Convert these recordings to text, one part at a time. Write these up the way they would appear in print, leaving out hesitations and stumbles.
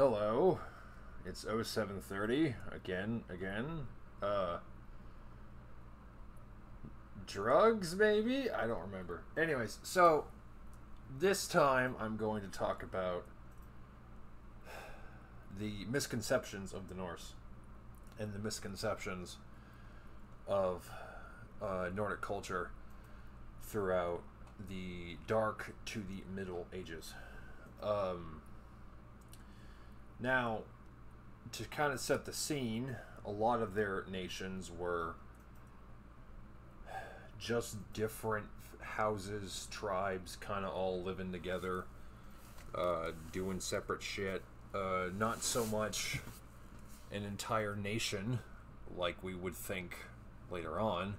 Hello, it's 0730 again. Drugs maybe? I don't remember. Anyways, so this time I'm going to talk about the misconceptions of the Norse and the misconceptions of Nordic culture throughout the Dark to the Middle Ages. Now, to kind of set the scene, a lot of their nations were just different houses, tribes, kind of all living together, doing separate shit. Not so much an entire nation like we would think later on.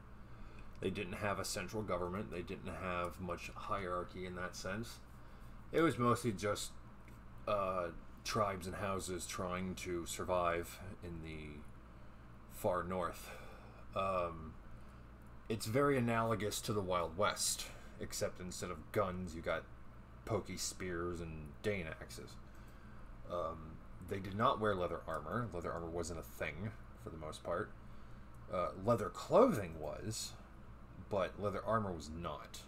They didn't have a central government. They didn't have much hierarchy in that sense. It was mostly just tribes and houses trying to survive in the far north. It's very analogous to the Wild West, except instead of guns, you got pokey spears and Dane axes. They did not wear leather armor. Leather armor wasn't a thing, for the most part. Leather clothing was, but leather armor was not.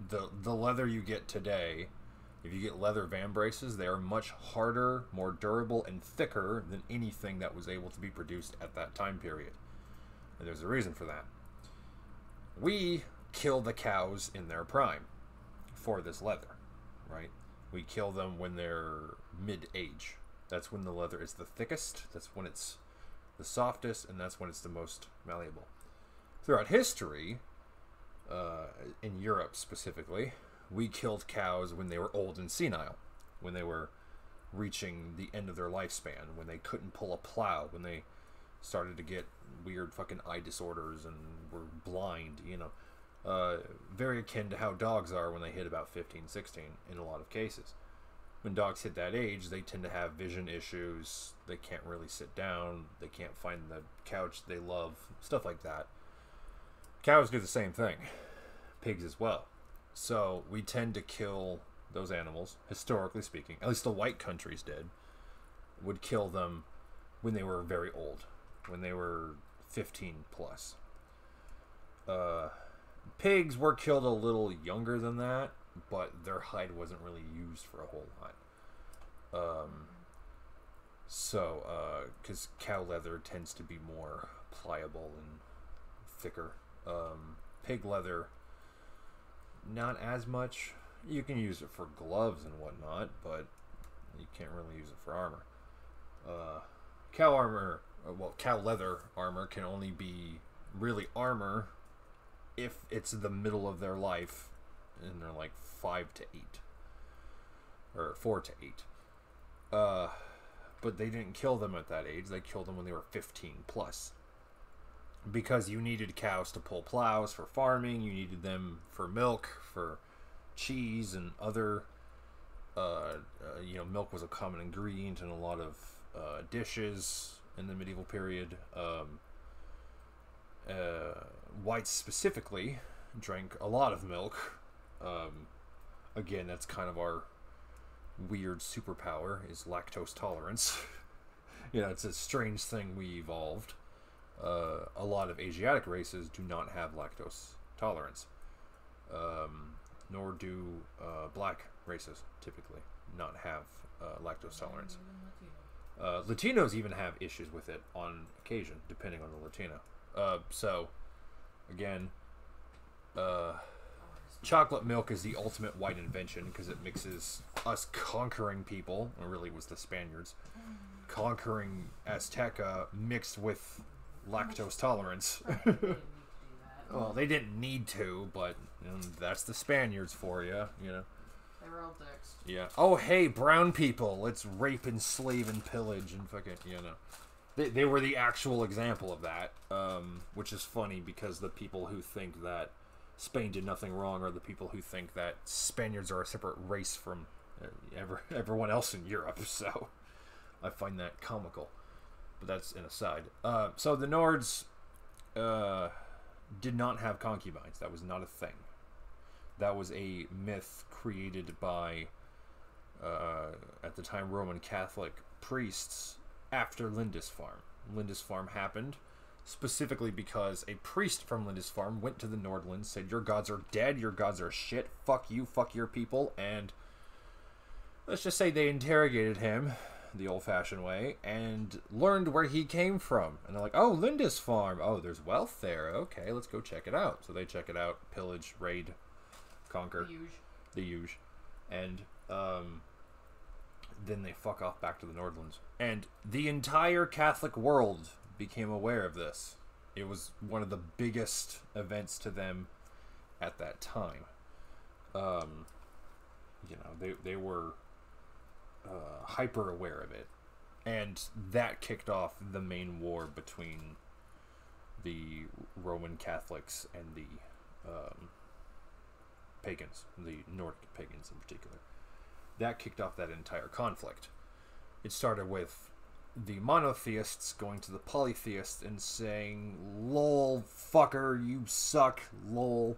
The leather you get today, if you get leather vambraces, they are much harder, more durable, and thicker than anything that was able to be produced at that time period. And there's a reason for that. We kill the cows in their prime for this leather, right? We kill them when they're mid-age. That's when the leather is the thickest, that's when it's the softest, and that's when it's the most malleable. Throughout history, in Europe specifically, we killed cows when they were old and senile, when they were reaching the end of their lifespan, when they couldn't pull a plow, when they started to get weird fucking eye disorders and were blind, very akin to how dogs are when they hit about 15, 16 in a lot of cases. When dogs hit that age, they tend to have vision issues, they can't really sit down, they can't find the couch they love, stuff like that. Cows do the same thing, pigs as well. So we tend to kill those animals, historically speaking, at least the white countries would kill them when they were very old, when they were 15 plus. Pigs were killed a little younger than that, but their hide wasn't really used for a whole lot. Because cow leather tends to be more pliable and thicker. Pig leather, not as much. You can use it for gloves and whatnot, but you can't really use it for armor. Cow leather armor can only be really armor if it's the middle of their life and they're like 5 to 8 or 4 to 8. But they didn't kill them at that age. They killed them when they were 15 plus. Because you needed cows to pull plows for farming, you needed them for milk, for cheese, and other, milk was a common ingredient in a lot of dishes in the medieval period. Whites specifically drank a lot of milk. Again, that's kind of our weird superpower, is lactose tolerance. It's a strange thing we evolved. A lot of Asiatic races do not have lactose tolerance, nor do black races typically not have lactose tolerance. Latinos even have issues with it on occasion, depending on the Latino. Chocolate milk is the ultimate white invention because it mixes us conquering people, or really it was the Spaniards, conquering Azteca mixed with lactose tolerance. Well, they didn't need to, but that's the Spaniards for you, They were all dicks. Yeah. Oh, hey, brown people, let's rape and slave and pillage and fucking, They were the actual example of that, which is funny because the people who think that Spain did nothing wrong are the people who think that Spaniards are a separate race from everyone else in Europe, so I find that comical. But that's an aside. So the Nords did not have concubines. That was not a thing. That was a myth created by at the time, Roman Catholic priests after Lindisfarne. Lindisfarne happened specifically because a priest from Lindisfarne went to the Nordlands, said, your gods are dead, your gods are shit, fuck you, fuck your people, and let's just say they interrogated him the old-fashioned way and learned where he came from. And they're like, oh, Lindisfarne, oh, there's wealth there, okay, let's go check it out. So they check it out, pillage, raid, conquer. The huge. And then they fuck off back to the Nordlands. And the entire Catholic world became aware of this. It was one of the biggest events to them at that time. They were hyper aware of it. And that kicked off the main war between the Roman Catholics and the pagans, the Nordic pagans in particular. That kicked off that entire conflict. It started with the monotheists going to the polytheists and saying, lol, fucker, you suck, lol.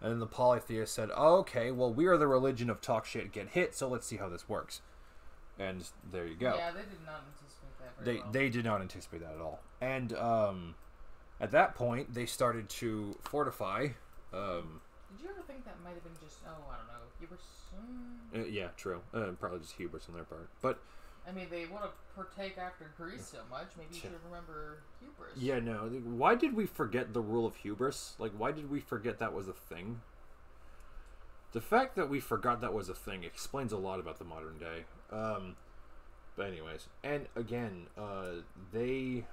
And then the polytheists said, oh, okay, well, we are the religion of talk shit, get hit, so let's see how this works. And there you go. Yeah, they did not anticipate that very well. They did not anticipate that at all. And at that point, they started to fortify. Did you ever think that might have been just, I don't know, hubris? Yeah, true. Probably just hubris on their part. But I mean, they want to partake after Greece so much. Maybe you should remember hubris. Yeah, no. Why did we forget the rule of hubris? Like, why did we forget that was a thing? The fact that we forgot that was a thing explains a lot about the modern day. But anyways, and again, they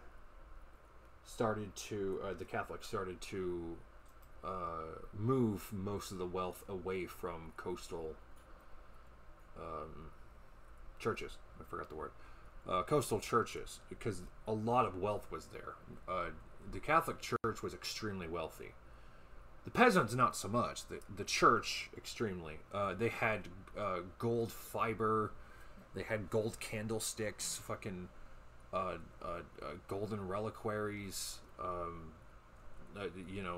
started to, the Catholics started to move most of the wealth away from coastal churches. I forgot the word. Coastal churches, because a lot of wealth was there. The Catholic Church was extremely wealthy. The peasants, not so much. The church, extremely. They had gold fiber. They had gold candlesticks, fucking golden reliquaries,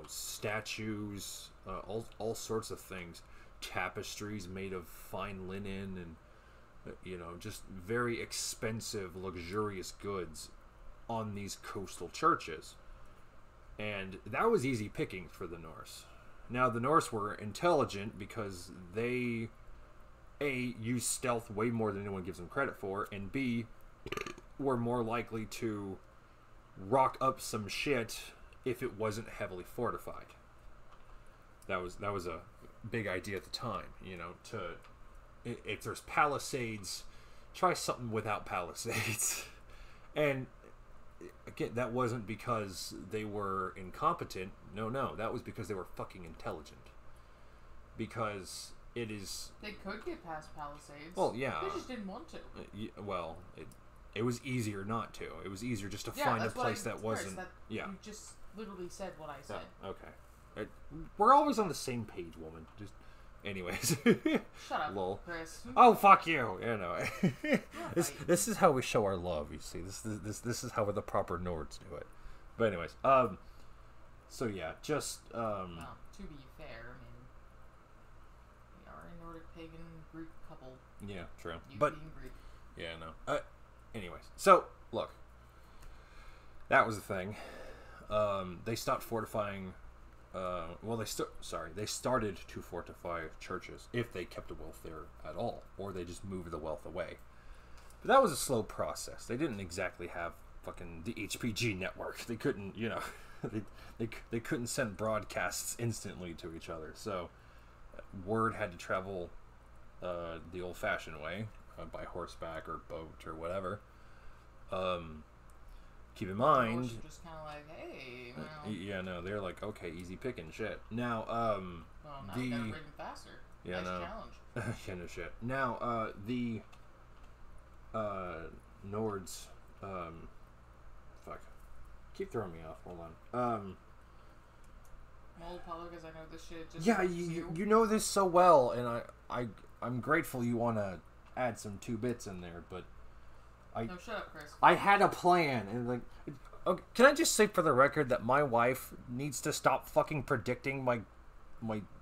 statues, all sorts of things. Tapestries made of fine linen and just very expensive, luxurious goods on these coastal churches. And that was easy picking for the Norse. Now, the Norse were intelligent because they, A, used stealth way more than anyone gives them credit for, and B, were more likely to rock up some shit if it wasn't heavily fortified. That was a big idea at the time, if there's palisades, try something without palisades. And again, that wasn't because they were incompetent. No, that was because they were fucking intelligent. Because it is... They could get past palisades. Well, yeah. They just didn't want to. It was easier not to. It was easier just to find a place that wasn't... You just literally said what I said. Okay. We're always on the same page, woman. Just... Anyways. Shut up, lol. Chris. Oh, fuck you. This is how we show our love, you see. This is how the proper Nords do it. But anyways, so yeah, just well, to be fair, I mean, we are a Nordic pagan Greek couple. Yeah, true. You But being Greek. yeah, no. Anyways, so look, that was the thing. They stopped fortifying. They started to fortify churches if they kept the wealth there at all, or they just moved the wealth away. But that was a slow process. They didn't exactly have fucking the HPG network. They couldn't, they couldn't send broadcasts instantly to each other. So word had to travel the old-fashioned way, by horseback or boat or whatever. Keep in mind, just kind of like, hey, yeah, no, they're like, okay, easy picking shit. Now, now you gotta read them faster. Yeah, nice no, challenge. yeah, no shit. Now, the Nords, fuck, keep throwing me off. Hold on. Well, Paulo, because I know this shit just. Yeah, you know this so well, and I'm grateful you want to add some 2 bits in there, but. No, shut up, Chris. I had a plan, and okay, can I just say for the record that my wife needs to stop fucking predicting my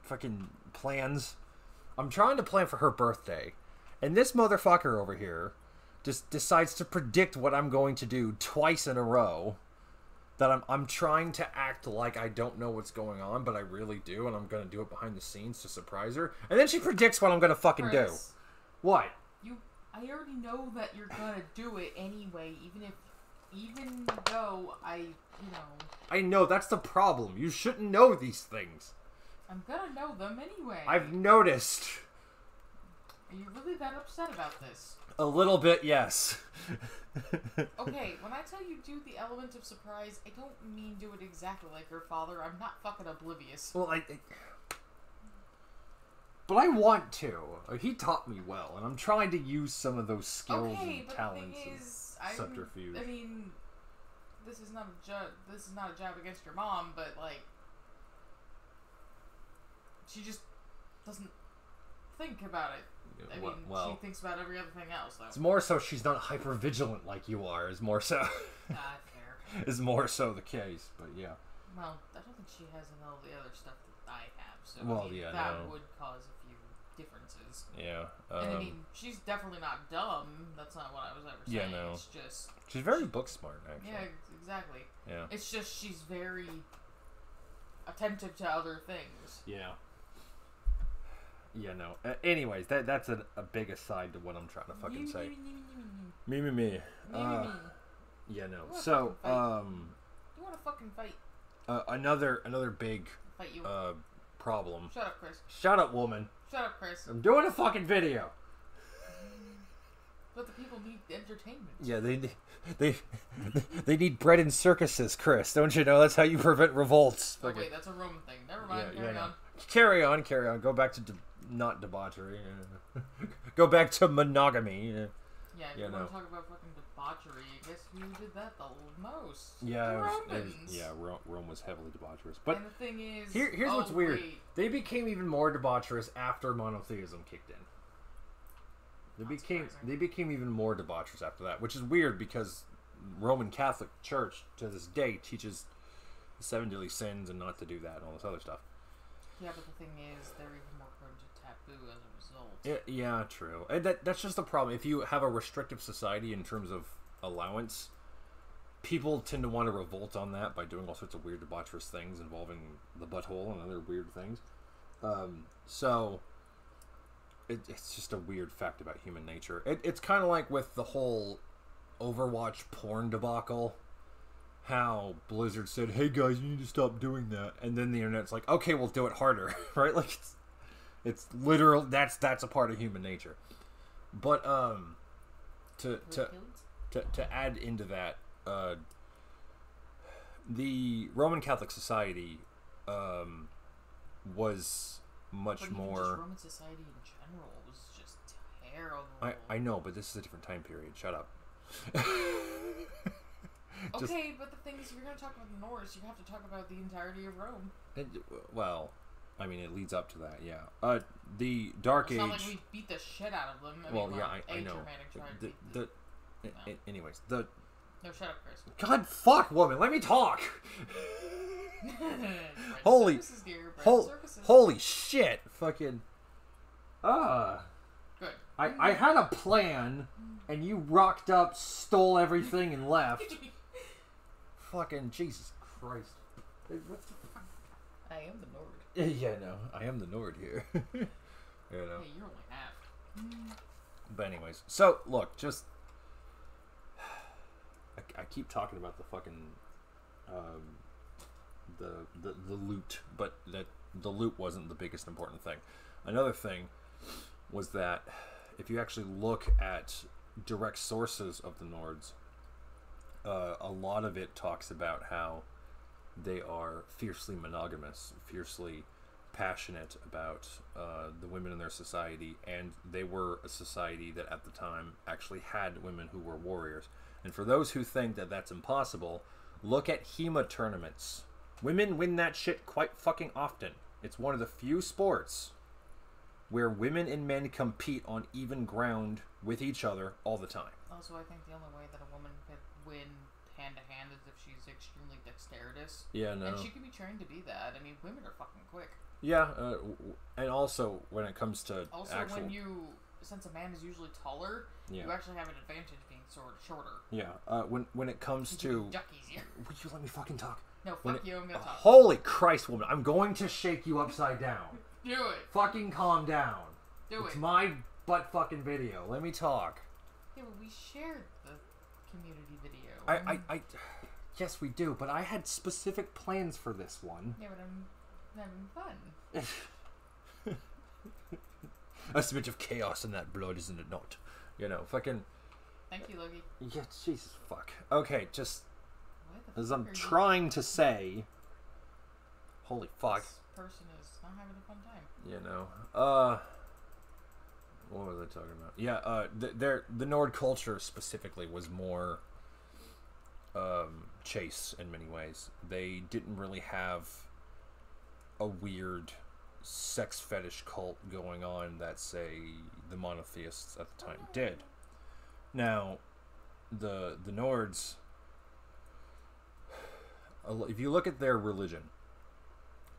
fucking plans? I'm trying to plan for her birthday, And this motherfucker over here just decides to predict what I'm going to do twice in a row. That I'm trying to act like I don't know what's going on, but I really do, and I'm going to do it behind the scenes to surprise her. And then she predicts what I'm going to fucking do. What? I already know that you're going to do it anyway, even though I know, that's the problem. You shouldn't know these things. I'm going to know them anyway. I've noticed. Are you really that upset about this? A little bit, yes. Okay, when I tell you do the element of surprise, I don't mean do it exactly like your father. I'm not fucking oblivious. Well, but I want to. He taught me well, and I'm trying to use some of those skills and talents and subterfuge. I mean, this is not a jab against your mom, but like, she just doesn't think about it. I mean, she thinks about every other thing else, though. It's more so she's not hyper vigilant like you are. Is more so. Fair. Is more so the case, but yeah. Well, I don't think she has all the other stuff that I have, so that would cause a few differences. Yeah. And I mean, she's definitely not dumb. That's not what I was ever saying. Yeah, no. It's just she's very book smart, actually. Yeah, exactly. Yeah. It's just she's very attentive to other things. Yeah. Yeah, no. Anyways, that's a big aside to what I'm trying to fucking say. Me. Yeah, no. So, you want to fucking fight? Another big Fight you. problem. Shut up, Chris. Shut up, woman. Shut up, Chris. I'm doing a fucking video. But the people need entertainment. Yeah, they need bread and circuses, Chris. Don't you know that's how you prevent revolts? Oh, wait, that's a Roman thing. Never mind. Carry on. Go back to not debauchery. Go back to monogamy. Yeah, if you want to talk about fucking debauchery, I guess who did that the most? Yeah, the Romans. Rome was heavily debaucherous. But and the thing is, here's what's weird. They became even more debaucherous after monotheism kicked in. They became even more debaucherous after that, which is weird because Roman Catholic Church to this day teaches the 7 deadly sins and not to do that and all this other stuff. Yeah, but the thing is, they're even more prone to taboo as a result. Yeah, true. And that's just the problem. If you have a restrictive society in terms of allowance, people tend to want to revolt on that by doing all sorts of weird debaucherous things involving the butthole and other weird things. So it's just a weird fact about human nature. It's kind of like with the whole Overwatch porn debacle. How Blizzard said, "Hey guys, you need to stop doing that," and then the internet's like, "Okay, we'll do it harder," right? Like it's literal. That's a part of human nature. But to add into that, the Roman Catholic society was much more. Just Roman society in general was just terrible. I know, but this is a different time period. Shut up. Okay, but the thing is, if you're going to talk about the Norse, you have to talk about the entirety of Rome. Well, I mean, it leads up to that, yeah. The Dark Age... It's not like we beat the shit out of them. I know. Anyways, No, shut up, Chris. God, fuck, woman, let me talk! Holy shit! Fucking... Good. I had a plan, and you rocked up, stole everything, and left. Fucking Jesus Christ. What the fuck? I am the Nord. Yeah, no. I am the Nord here. You know. Hey, you're only half. But anyways. So, look, just... I keep talking about the fucking... the loot, but the loot wasn't the biggest important thing. Another thing was that if you actually look at direct sources of the Nords, a lot of it talks about how they are fiercely monogamous, fiercely passionate about the women in their society, and they were a society that at the time actually had women who were warriors. And for those who think that that's impossible, look at HEMA tournaments. Women win that shit quite fucking often. It's one of the few sports where women and men compete on even ground with each other all the time. Also, I think the only way that a woman could win hand-to-hand is if she's extremely dexterous. Yeah, no. And she can be trained to be that. I mean, women are fucking quick. Yeah, and also when it comes to also, actual... when you since a man is usually taller, Yeah. you actually have an advantage being shorter. Yeah. When it comes to... Duck easier. Would you let me fucking talk? No, fuck you, I'm gonna talk. Holy Christ, woman. I'm going to shake you upside down. Do it. Fucking calm down. Do It's it. my butt fucking video. Let me talk. Yeah, but we shared the community video. Yes, we do, but I had specific plans for this one. Yeah, but I'm having fun. A smidge of chaos in that blood, isn't it not? You know, fucking... Thank you, Logie. Yeah, Jesus, fuck. Okay, just... As I'm are you- trying to say... Holy fuck. This person is not having a fun time. You know, what was I talking about? Yeah, the Nord culture specifically was more chase in many ways. They didn't really have a weird sex fetish cult going on that, say, the monotheists at the time did. Now, the Nords, if you look at their religion,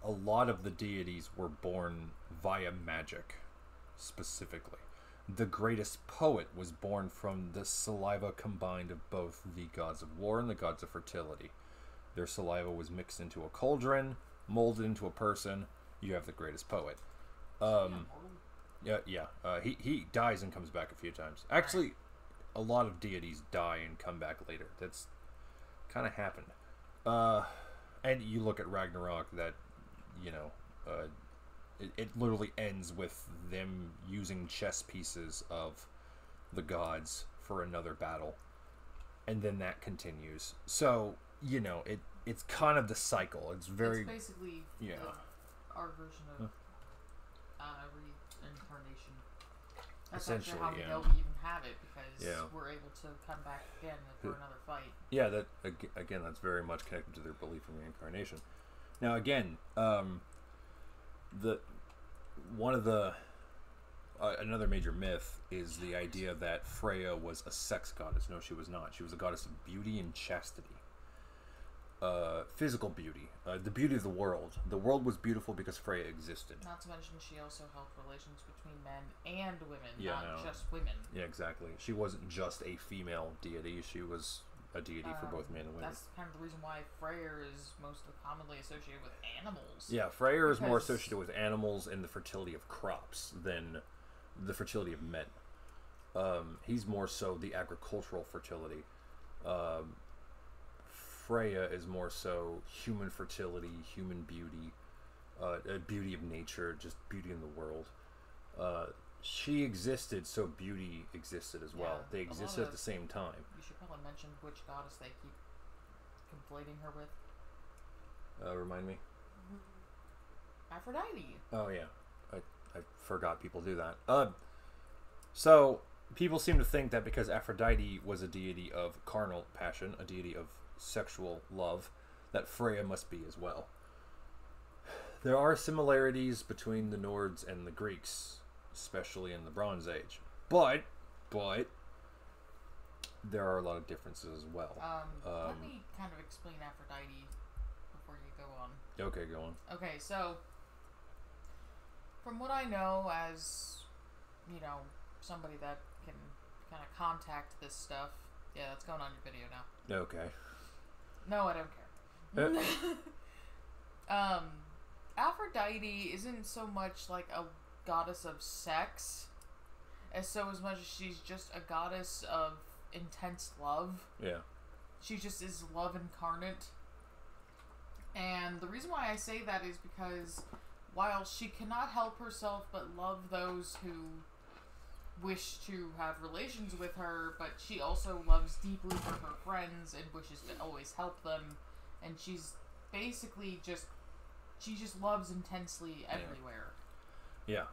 a lot of the deities were born via magic, specifically. The greatest poet was born from the saliva combined of both the gods of war and the gods of fertility. Their saliva was mixed into a cauldron, molded into a person. You have the greatest poet. He dies and comes back a few times. Actually, a lot of deities die and come back later. That's kind of happened. And you look at Ragnarok, that, you know, it literally ends with them using chess pieces of the gods for another battle. And then that continues. So, you know, it's kind of the cycle. It's very... It's basically our version of reincarnation. That's actually how we know we even have it, because we're able to come back again for another fight. Yeah, that again, that's very much connected to their belief in reincarnation. Now, again, another major myth is the idea that Freya was a sex goddess. No, she was not. She was a goddess of beauty and chastity. Physical beauty. The beauty of the world. The world was beautiful because Freya existed. Not to mention she also held relations between men and women, not just women. Yeah, exactly. She wasn't just a female deity. She was a deity for both men and women. That's kind of the reason why Freyr is most commonly associated with animals. Yeah, Freyr is more associated with animals and the fertility of crops than the fertility of men. He's more so the agricultural fertility. Freya is more so human fertility, human beauty, beauty of nature, just beauty in the world. She existed, so beauty existed as well. They existed at the same time. You should probably mention which goddess they keep conflating her with. Remind me? Aphrodite. Oh, yeah. I forgot people do that. So, people seem to think that because Aphrodite was a deity of carnal passion, a deity of sexual love, that Freya must be as well. There are similarities between the Nords and the Greeks, especially in the Bronze Age. But there are a lot of differences as well. Let me kind of explain Aphrodite before you go on. Okay, go on. Okay, so from what I know, as you know, somebody that can kind of contact this stuff. Yeah, that's going on your video now. Okay. No, I don't care. Aphrodite isn't so much like a goddess of sex as much as she's just a goddess of intense love. Yeah. She just is love incarnate. And the reason why I say that is because while she cannot help herself but love those who wish to have relations with her, but she also loves deeply for her friends and wishes to always help them, and she's basically she just loves intensely everywhere. Yeah,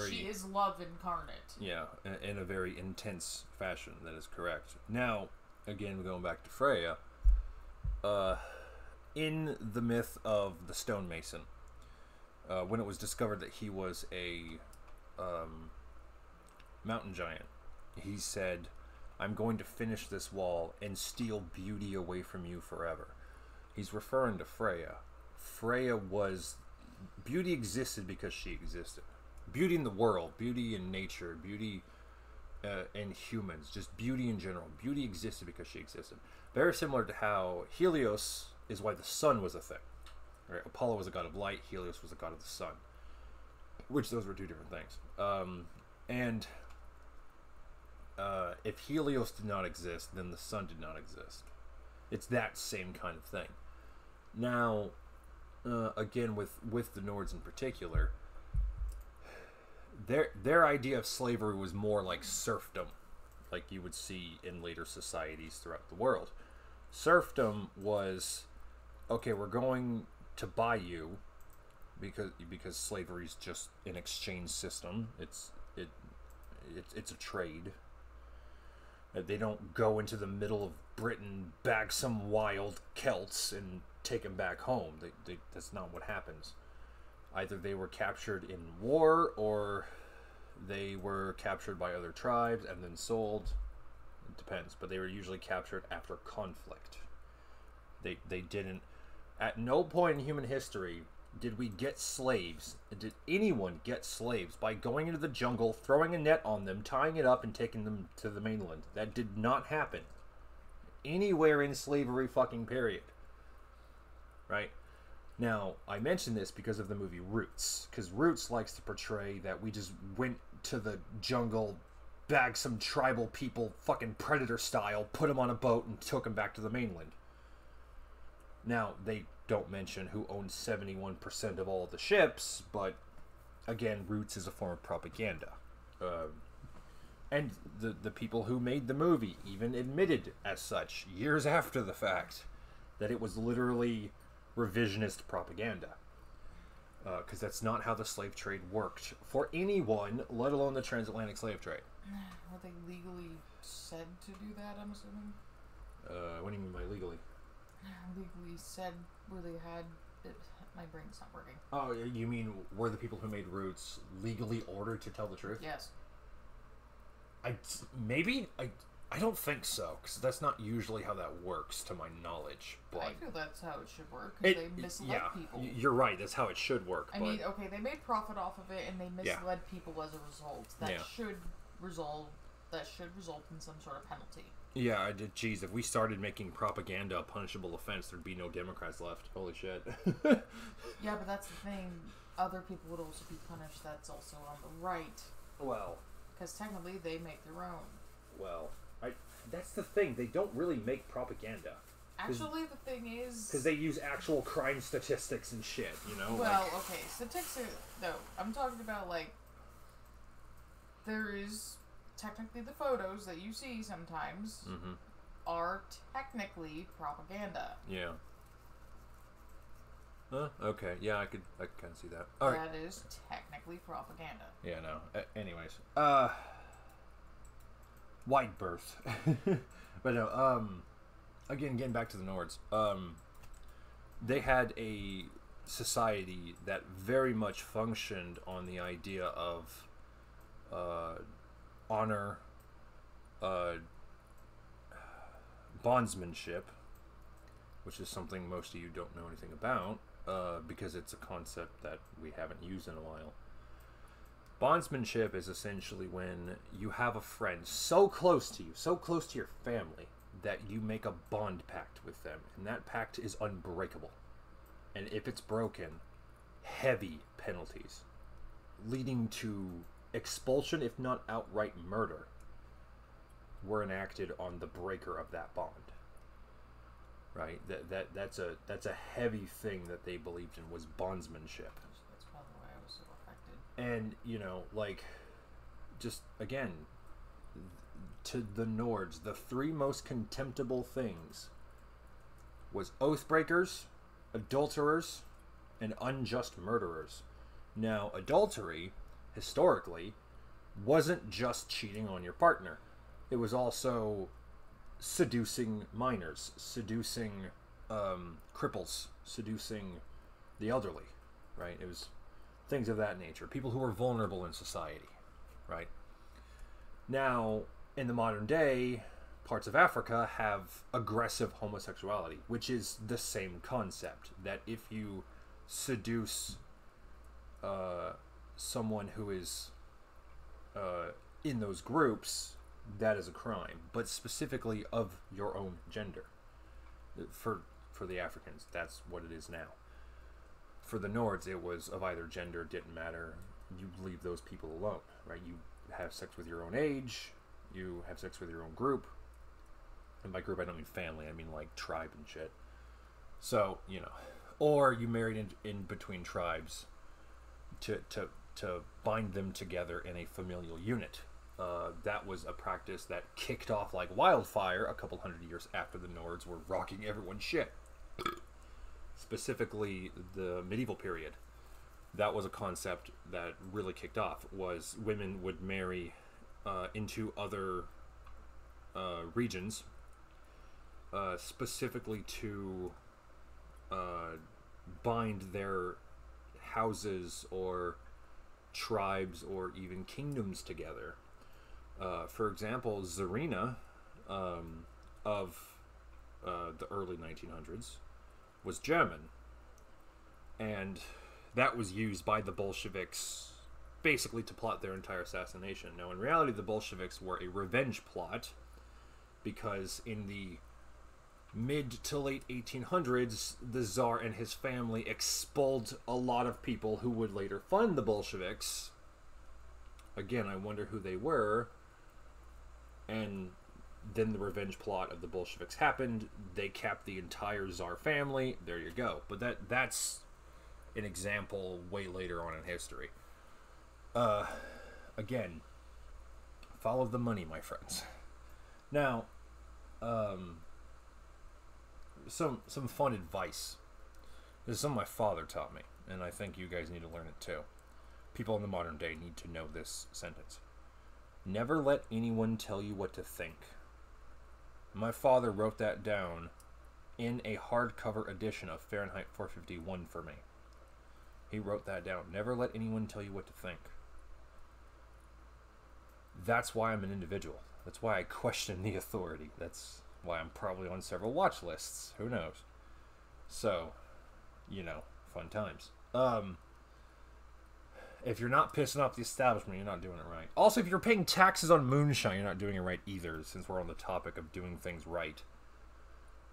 she is love incarnate. Yeah, in a very intense fashion. That is correct. Now, again, going back to Freya, in the myth of the stonemason, when it was discovered that he was a mountain giant, he said, "I'm going to finish this wall and steal beauty away from you forever." He's referring to Freya. Freya was... Beauty existed because she existed. beauty in the world, beauty in nature, beauty in humans, just beauty in general. Beauty existed because she existed. Very similar to how Helios is why the sun was a thing. Right? Apollo was a god of light, Helios was a god of the sun. Which those were two different things. If Helios did not exist, then the sun did not exist. It's that same kind of thing. Now, again, with the Nords in particular, their idea of slavery was more like serfdom, like you would see in later societies throughout the world. Serfdom was, okay, we're going to buy you because slavery is just an exchange system. It's a trade. They don't go into the middle of Britain, bag some wild Celts, and take them back home. That's not what happens. Either they were captured in war, or they were captured by other tribes and then sold. It depends, but they were usually captured after conflict. They didn't... At no point in human history did we get slaves. Did anyone get slaves by going into the jungle, throwing a net on them, tying it up, and taking them to the mainland? That did not happen anywhere in slavery fucking period. Right? Now, I mention this because of the movie Roots, because Roots likes to portray that we just went to the jungle, bagged some tribal people, fucking Predator style, put them on a boat, and took them back to the mainland. Now, they don't mention who owns 71% of all of the ships, but again, Roots is a form of propaganda. And the people who made the movie even admitted as such, years after the fact, that it was literally revisionist propaganda. Because that's not how the slave trade worked for anyone, let alone the transatlantic slave trade. Were they legally said to do that, I'm assuming? What do you mean by legally? Legally said where they had... My brain's not working. Oh, you mean were the people who made Roots legally ordered to tell the truth? Yes. I don't think so, because that's not usually how that works, to my knowledge. But I feel that's how it should work, because they misled people. You're right, that's how it should work. I mean, okay, they made profit off of it, and they misled people as a result. That should result in some sort of penalty. Yeah, geez, if we started making propaganda a punishable offense, there'd be no Democrats left. Holy shit. Yeah, but that's the thing. Other people would also be punished that's also on the right. Well. Because technically, they make their own. Well, that's the thing. They don't really make propaganda. Actually, the thing is... Because they use actual crime statistics and shit, you know? Well, okay, statistics... No, I'm talking about, like... There is... Technically, the photos that you see sometimes are technically propaganda. Yeah. Okay. Yeah, I can kind of see that. All right. That is technically propaganda. Yeah, no. Anyways. Wide berth. But no, again, getting back to the Nords. They had a society that very much functioned on the idea of honor, bondsmanship, which is something most of you don't know anything about, because it's a concept that we haven't used in a while. Bondsmanship is essentially when you have a friend so close to you, so close to your family, that you make a bond pact with them, and that pact is unbreakable. And if it's broken, heavy penalties, leading to expulsion, if not outright murder, were enacted on the breaker of that bond. Right? That's a heavy thing that they believed in, was bondsmanship. That's probably why I was so affected. And, you know, like, just, again, to the Nords, the three most contemptible things was oathbreakers, adulterers, and unjust murderers. Now, adultery, historically, wasn't just cheating on your partner. It was also seducing minors, seducing cripples, seducing the elderly, right? It was things of that nature. People who were vulnerable in society, right? Now, in the modern day, parts of Africa have aggressive homosexuality, which is the same concept, that if you seduce someone who is in those groups, that is a crime. But specifically of your own gender. For the Africans, that's what it is now. For the Nords, it was of either gender, didn't matter. You leave those people alone, right? You have sex with your own age, you have sex with your own group. And by group, I don't mean family, I mean like tribe and shit. So, you know, or you married in between tribes to bind them together in a familial unit. That was a practice that kicked off like wildfire a couple hundred years after the Nords were rocking everyone's shit. Specifically, the medieval period. That was a concept that really kicked off, was women would marry into other regions, specifically to bind their houses or tribes or even kingdoms together. For example, Zarina of the early 1900s was German, and that was used by the Bolsheviks basically to plot their entire assassination. Now, in reality, the Bolsheviks were a revenge plot, because in the mid to late 1800s, the Tsar and his family expelled a lot of people who would later fund the Bolsheviks. Again, I wonder who they were. And then the revenge plot of the Bolsheviks happened. They capped the entire Tsar family. There you go. But that's an example way later on in history. Again, follow the money, my friends. Now, some fun advice. This is something my father taught me, and I think you guys need to learn it too. People in the modern day need to know this sentence. Never let anyone tell you what to think. My father wrote that down in a hardcover edition of Fahrenheit 451 for me. He wrote that down. Never let anyone tell you what to think. That's why I'm an individual. That's why I question the authority. That's why I'm probably on several watch lists. Who knows? So, you know, fun times. If you're not pissing off the establishment, you're not doing it right. Also, if you're paying taxes on moonshine, you're not doing it right either, since we're on the topic of doing things right.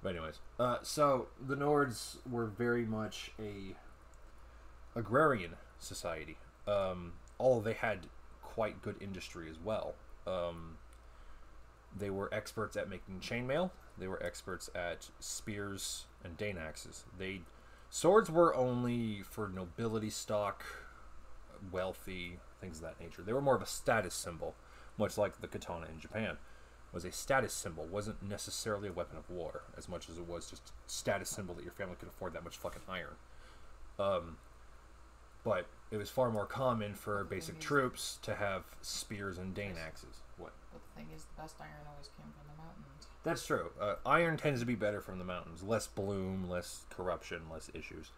But anyways, so the Nords were very much a agrarian society. Although they had quite good industry as well. They were experts at making chainmail. They were experts at spears and Dane axes. Swords were only for nobility stock, wealthy, things of that nature. They were more of a status symbol, much like the katana in Japan was a status symbol. Wasn't necessarily a weapon of war, as much as it was just a status symbol that your family could afford that much fucking iron. But it was far more common for basic troops to have spears and Dane axes. What? But the thing is, the best iron always came from the mountains. That's true. Iron tends to be better from the mountains. Less bloom, less corruption, less issues.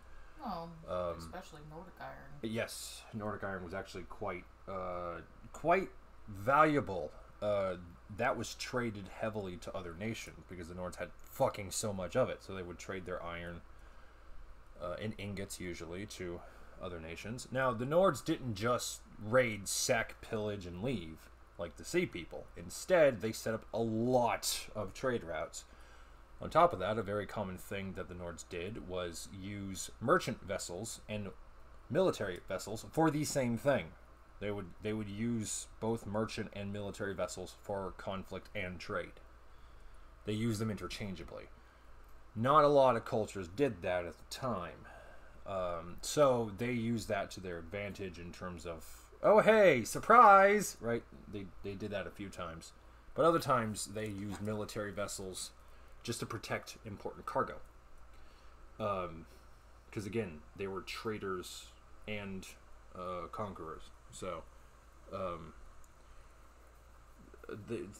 Oh, especially Nordic iron. Yes, Nordic iron was actually quite valuable. That was traded heavily to other nations because the Nords had fucking so much of it. So they would trade their iron in ingots usually to other nations. Now, the Nords didn't just raid, sack, pillage, and leave like the Sea People. Instead, they set up a lot of trade routes. On top of that, a very common thing that the Nords did was use merchant vessels and military vessels for the same thing. They would use both merchant and military vessels for conflict and trade. They used them interchangeably. Not a lot of cultures did that at the time. So they used that to their advantage in terms of, oh hey, surprise! Right? They did that a few times. But other times they used military vessels just to protect important cargo. Because again, they were traders and conquerors. So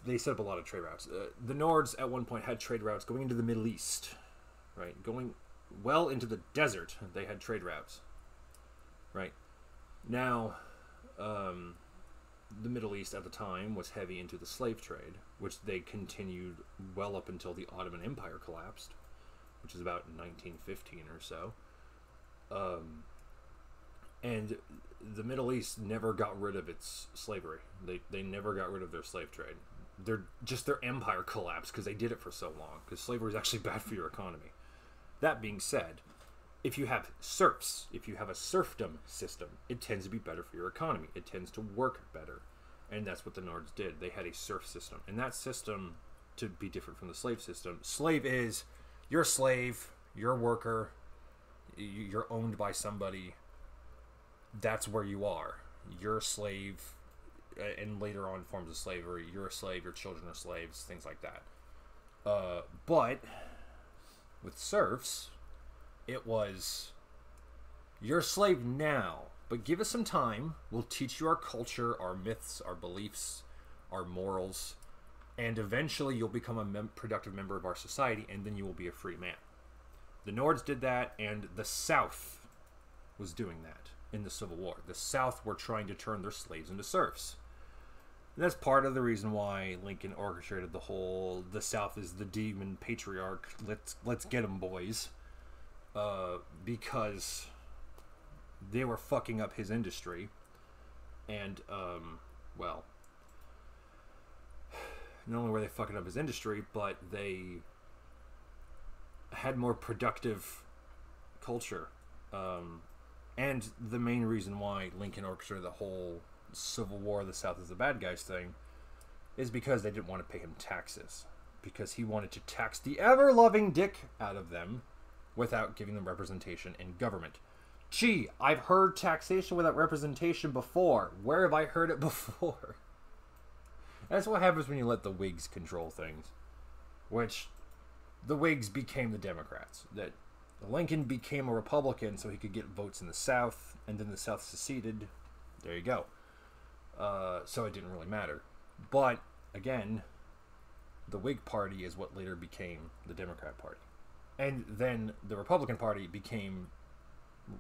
they set up a lot of trade routes. The Nords at one point had trade routes going into the Middle East, right? Going well into the desert, they had trade routes, right? Now, the Middle East at the time was heavy into the slave trade, which they continued well up until the Ottoman Empire collapsed, which is about 1915 or so. And the Middle East never got rid of its slavery. They never got rid of their slave trade. Their empire collapsed because they did it for so long. Because slavery is actually bad for your economy. That being said, if you have serfs, if you have a serfdom system, it tends to be better for your economy. It tends to work better. And that's what the Nords did. They had a serf system. And that system, to be different from the slave system, slave is, you're a slave, you're a worker, you're owned by somebody. That's where you are. You're a slave, and later on forms of slavery, you're a slave, your children are slaves, things like that. But with serfs, it was, you're a slave now, but give us some time. We'll teach you our culture, our myths, our beliefs, our morals, and eventually you'll become a productive member of our society, and then you will be a free man. The Nords did that, and the South was doing that in the Civil War. The South were trying to turn their slaves into serfs. And that's part of the reason why Lincoln orchestrated the whole, the South is the demon patriarch, let's get 'em, boys. Because they were fucking up his industry. And, well, not only were they fucking up his industry, but they had more productive culture. And the main reason why Lincoln orchestrated the whole Civil War, the South is the bad guys thing, is because they didn't want to pay him taxes. Because he wanted to tax the ever-loving dick out of them without giving them representation in government. Gee, I've heard taxation without representation before. Where have I heard it before? That's what happens when you let the Whigs control things. Which, the Whigs became the Democrats. That Lincoln became a Republican so he could get votes in the South, and then the South seceded. There you go. So it didn't really matter. But, again, the Whig Party is what later became the Democrat Party. And then the Republican Party became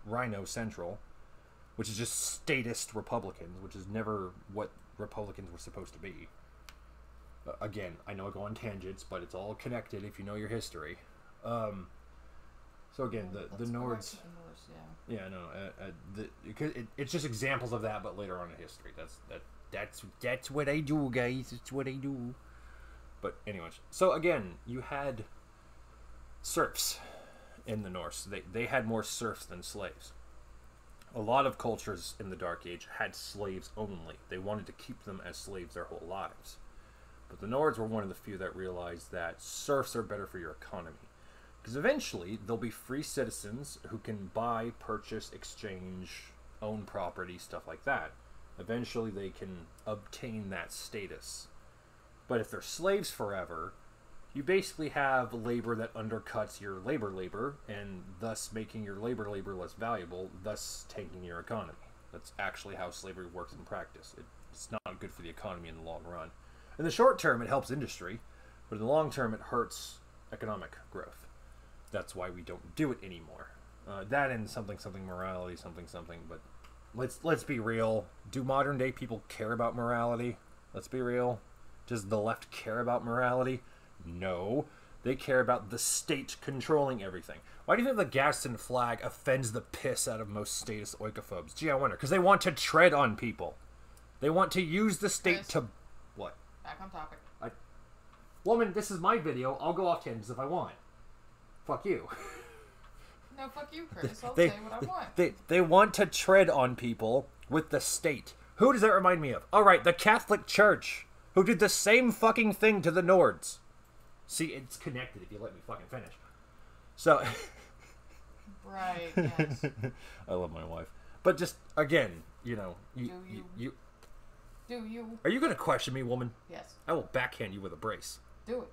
Rhino Central, which is just statist Republicans, which is never what Republicans were supposed to be. Again, I know I go on tangents, but it's all connected if you know your history. So again, the Nords... Yeah, no, it's just examples of that, but later on in history. That's what I do, guys. That's what I do. But anyways, so again, you had serfs in the Norse. They had more serfs than slaves. A lot of cultures in the Dark Age had slaves only. They wanted to keep them as slaves their whole lives. But the Nords were one of the few that realized that serfs are better for your economy. Because eventually, they'll be free citizens who can buy, purchase, exchange, own property, stuff like that. Eventually, they can obtain that status. But if they're slaves forever, you basically have labor that undercuts your labor, and thus making your labor less valuable, thus tanking your economy. That's actually how slavery works in practice. It's not good for the economy in the long run. In the short term, it helps industry, but in the long term, it hurts economic growth. That's why we don't do it anymore. That and something morality, something. But let's be real. Do modern day people care about morality? Let's be real. Does the left care about morality? No. They care about the state controlling everything. Why do you think the Gadsden flag offends the piss out of most statist oikophobes? Gee, I wonder. Because they want to tread on people. They want to use the state to... What? Back on topic. Woman, this is my video. I'll go off tangents if I want. Fuck you. No, fuck you, Chris. I'll say what I want. They want to tread on people with the state. Who does that remind me of? All right, the Catholic Church, who did the same fucking thing to the Nords. See, it's connected if you let me fucking finish. So... Right, yes. I love my wife. But just, again, you know... Do you? Are you going to question me, woman? Yes. I will backhand you with a brace. Do it.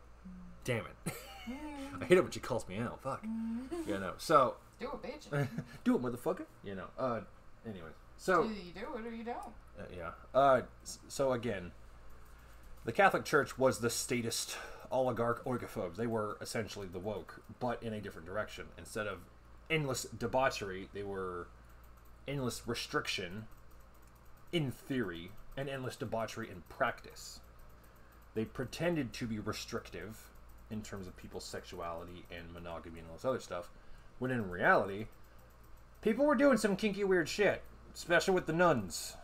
Damn it. I hate it when she calls me out. Fuck. You know, so... Do it, bitch. Do it, motherfucker. You know, anyways. So... Either you do it or you don't. Yeah. So again, the Catholic Church was the statist oligarch oikophobes. They were essentially the woke, but in a different direction. Instead of endless debauchery, they were endless restriction in theory and endless debauchery in practice. They pretended to be restrictive in terms of people's sexuality and monogamy and all this other stuff, when in reality, people were doing some kinky weird shit. especially with the nuns,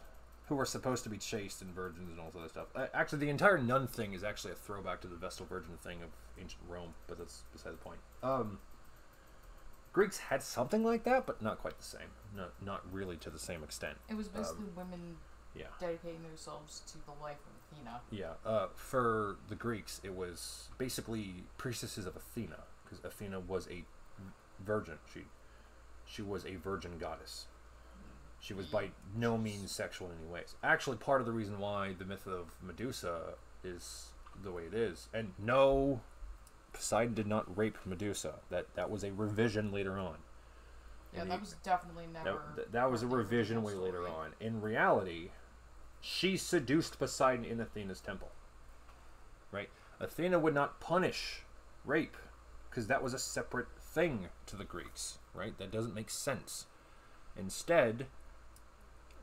who were supposed to be chaste and virgins and all that stuff. Actually, the entire nun thing is actually a throwback to the Vestal Virgin thing of ancient Rome, but that's beside the point. Greeks had something like that, but not quite the same. Not really to the same extent. It was basically women dedicating themselves to the life of Athena. Yeah. For the Greeks, it was basically priestesses of Athena, because Athena was a virgin. She was a virgin goddess. She was by no means sexual in any ways. Actually, part of the reason why the myth of Medusa is the way it is, and no, Poseidon did not rape Medusa. That was a revision later on. Yeah, that was definitely never... That was a revision way later on. In reality, she seduced Poseidon in Athena's temple. Right? Athena would not punish rape, because that was a separate thing to the Greeks. Right? That doesn't make sense. Instead...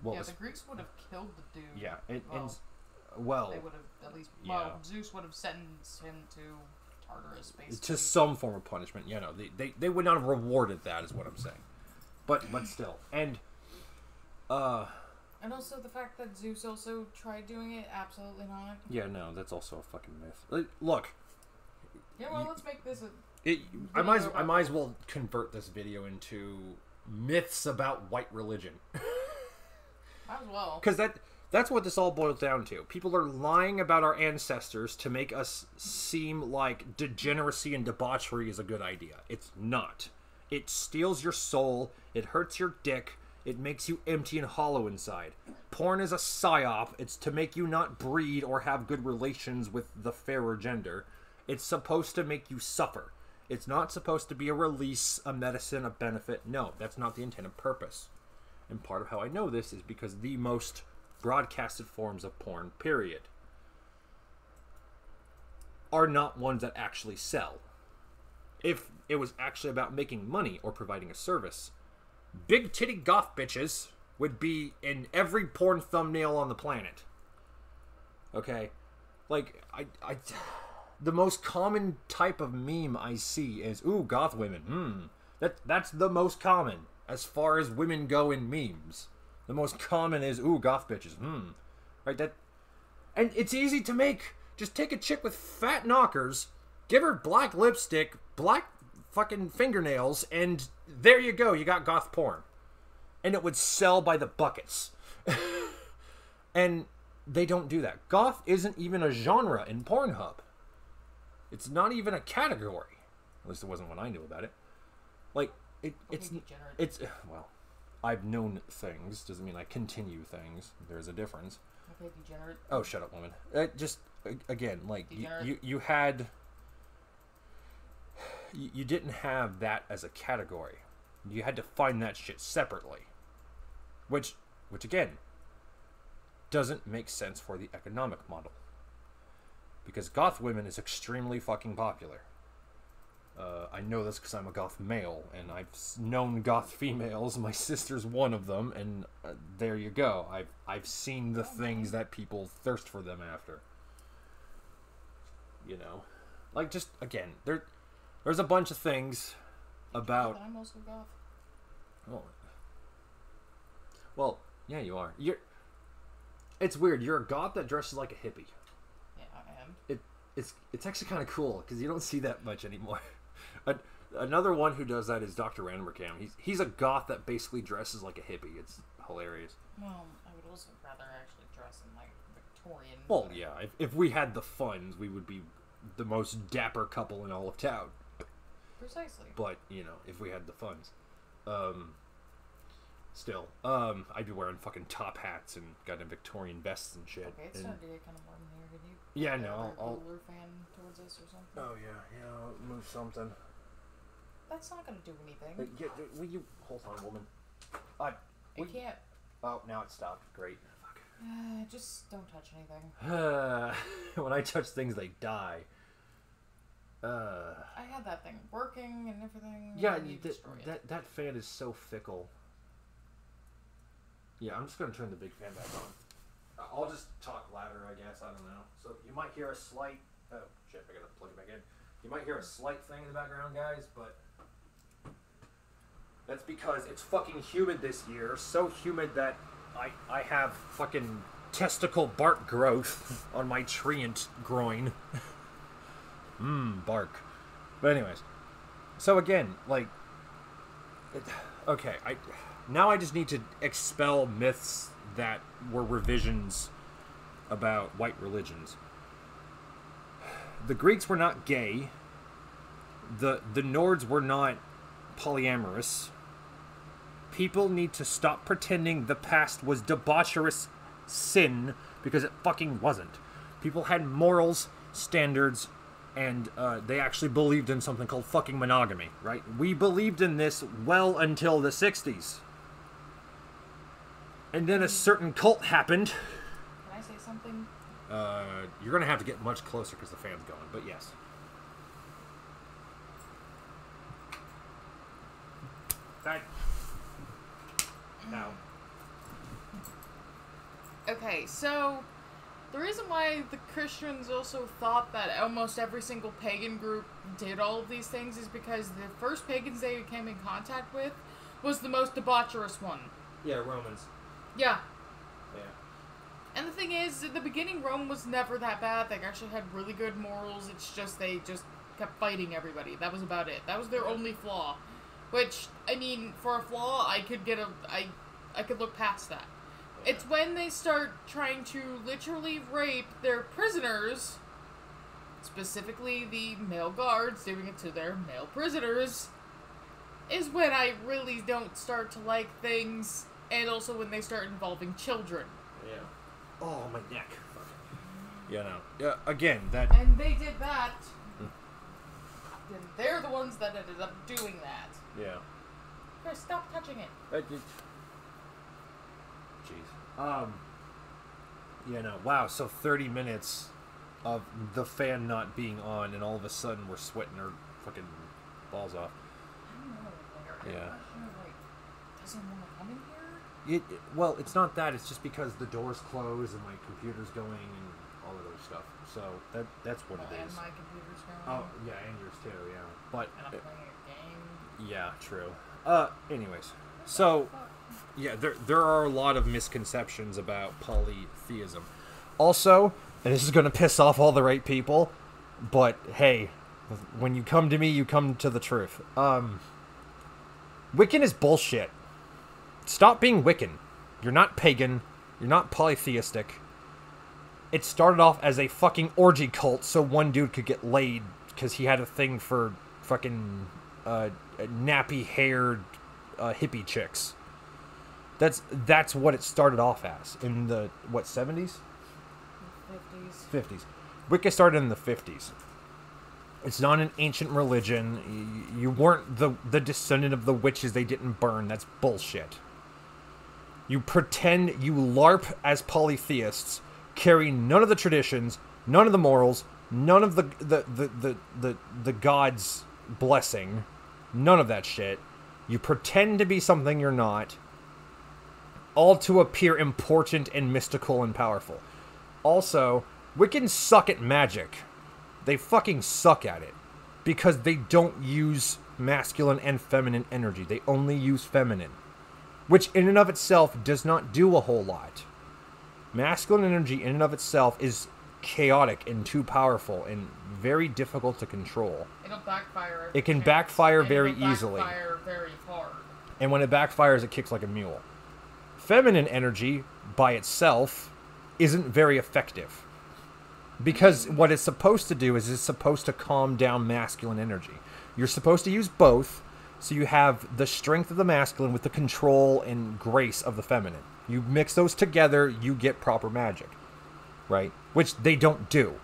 the Greeks would have killed the dude. Yeah, they would have at least... Well, Zeus would have sentenced him to Tartarus, basically. To some form of punishment. You know, they would not have rewarded that, is what I'm saying. But still. And also the fact that Zeus also tried doing it, absolutely not. Yeah, no, that's also a fucking myth. Look. Yeah, well, let's make this I might as well convert this video into myths about white religion. Might as well. Because that's what this all boils down to. People are lying about our ancestors to make us seem like degeneracy and debauchery is a good idea. It's not. It steals your soul. It hurts your dick. It makes you empty and hollow inside. Porn is a psyop. It's to make you not breed or have good relations with the fairer gender. It's supposed to make you suffer. It's not supposed to be a release, a medicine, a benefit. No, that's not the intended purpose. And part of how I know this is because the most broadcasted forms of porn, period, are not ones that actually sell. If it was actually about making money or providing a service, big titty goth bitches would be in every porn thumbnail on the planet. Okay? Like, the most common type of meme I see is, ooh, goth women. That's the most common as far as women go in memes. The most common is, ooh, goth bitches. Right? And it's easy to make. Just take a chick with fat knockers, give her black lipstick, black fucking fingernails, and there you go. You got goth porn. And it would sell by the buckets. And they don't do that. Goth isn't even a genre in Pornhub. It's not even a category. At least it wasn't when I knew about it. Like, it's well, I've known things. Doesn't mean I continue things. There's a difference. Okay, degenerate. Oh, shut up, woman. Just, again, like, you didn't have that as a category. You had to find that shit separately. Which again, doesn't make sense for the economic model. Because goth women is extremely fucking popular. I know this because I'm a goth male, and I've known goth females. My sister's one of them, and there you go. I've seen the things that people thirst for them after. You know, like, just again, there's a bunch of things about. I'm also goth. Oh. Well, yeah, you are. It's weird. You're a goth that dresses like a hippie. Yeah, I am. It's actually kind of cool because you don't see that much anymore. Another one who does that is Dr. Randercam. He's a goth that basically dresses like a hippie. It's hilarious. Well, I would also rather actually dress in like Victorian. Well, yeah. If we had the funds, we would be the most dapper couple in all of town. Precisely. But you know, if we had the funds, still, I'd be wearing fucking top hats and goddamn Victorian vests and shit. Okay, it's starting to get kind of warm here. Can you? Yeah, no. I'll cooler fan towards us or something. Oh yeah, I'll move something. That's not gonna do anything. Will you hold on, woman? I can't. Oh, now it stopped. Great. Fuck. Just don't touch anything. When I touch things, they die. I had that thing working and everything. Yeah, and you destroyed it. that fan is so fickle. Yeah, I'm just gonna turn the big fan back on. I'll just talk louder, I guess. I don't know. So you might hear a slight. Oh shit! I gotta plug it back in. You might hear a slight thing in the background, guys, but That's because it's fucking humid this year. So humid that I have fucking testicle bark growth on my treant groin. Bark. But anyways. So again, like... okay, now I just need to expel myths that were revisions about white religions. The Greeks were not gay. The Nords were not polyamorous. People need to stop pretending the past was debaucherous sin, because it fucking wasn't. People had morals, standards, and they actually believed in something called fucking monogamy, right? We believed in this well until the 60s. And then a certain cult happened. Can I say something? You're going to have to get much closer because the fan's going, but yes. No. Okay, so the reason why the Christians also thought that almost every single pagan group did all of these things is because the first pagans they came in contact with was the most debaucherous one. Yeah, Romans. Yeah. Yeah. And the thing is, at the beginning, Rome was never that bad. They actually had really good morals. It's just they just kept fighting everybody. That was about it. That was their only flaw. Which, I mean, for a flaw, I could look past that. It's when they start trying to literally rape their prisoners, specifically the male guards doing it to their male prisoners, is when I really don't start to like things, and also when they start involving children. Yeah. Oh, my neck. Fuck. Yeah, no. Yeah, again, that... And they did that. Then they're the ones that ended up doing that. Yeah. Chris, stop touching it. Jeez. Yeah, no. Wow, so 30 minutes of the fan not being on, and all of a sudden we're sweating our fucking balls off. I don't know. Yeah. Doesn't want to come in here? Well, it's not that. It's just because the door's closed and my computer's going and all of those stuff. So that's what it is. And my computer's going. Oh, yeah, and yours too, yeah. But and I'm playing a game. yeah, true. Anyways. So, yeah, there are a lot of misconceptions about polytheism. Also, and this is going to piss off all the right people, but hey, when you come to me, you come to the truth. Wiccan is bullshit. Stop being Wiccan. You're not pagan. You're not polytheistic. It started off as a fucking orgy cult so one dude could get laid because he had a thing for fucking nappy-haired hippie chicks. That's what it started off as in the, what, 70s? 50s. Wicca started in the 50s. It's not an ancient religion. You weren't the descendant of the witches they didn't burn. That's bullshit. You pretend, you LARP as polytheists, carry none of the traditions, none of the morals, none of the God's blessing, none of that shit. You pretend to be something you're not, all to appear important and mystical and powerful. Also, Wiccans suck at magic. They fucking suck at it. Because they don't use masculine and feminine energy. They only use feminine. Which in and of itself does not do a whole lot. Masculine energy in and of itself is chaotic and too powerful and very difficult to control. It'll backfire. It can backfire very easily. Backfire very hard. And when it backfires, it kicks like a mule. Feminine energy by itself isn't very effective. Because what it's supposed to do is it's supposed to calm down masculine energy. You're supposed to use both, so you have the strength of the masculine with the control and grace of the feminine. You mix those together, you get proper magic. Right? Which they don't do.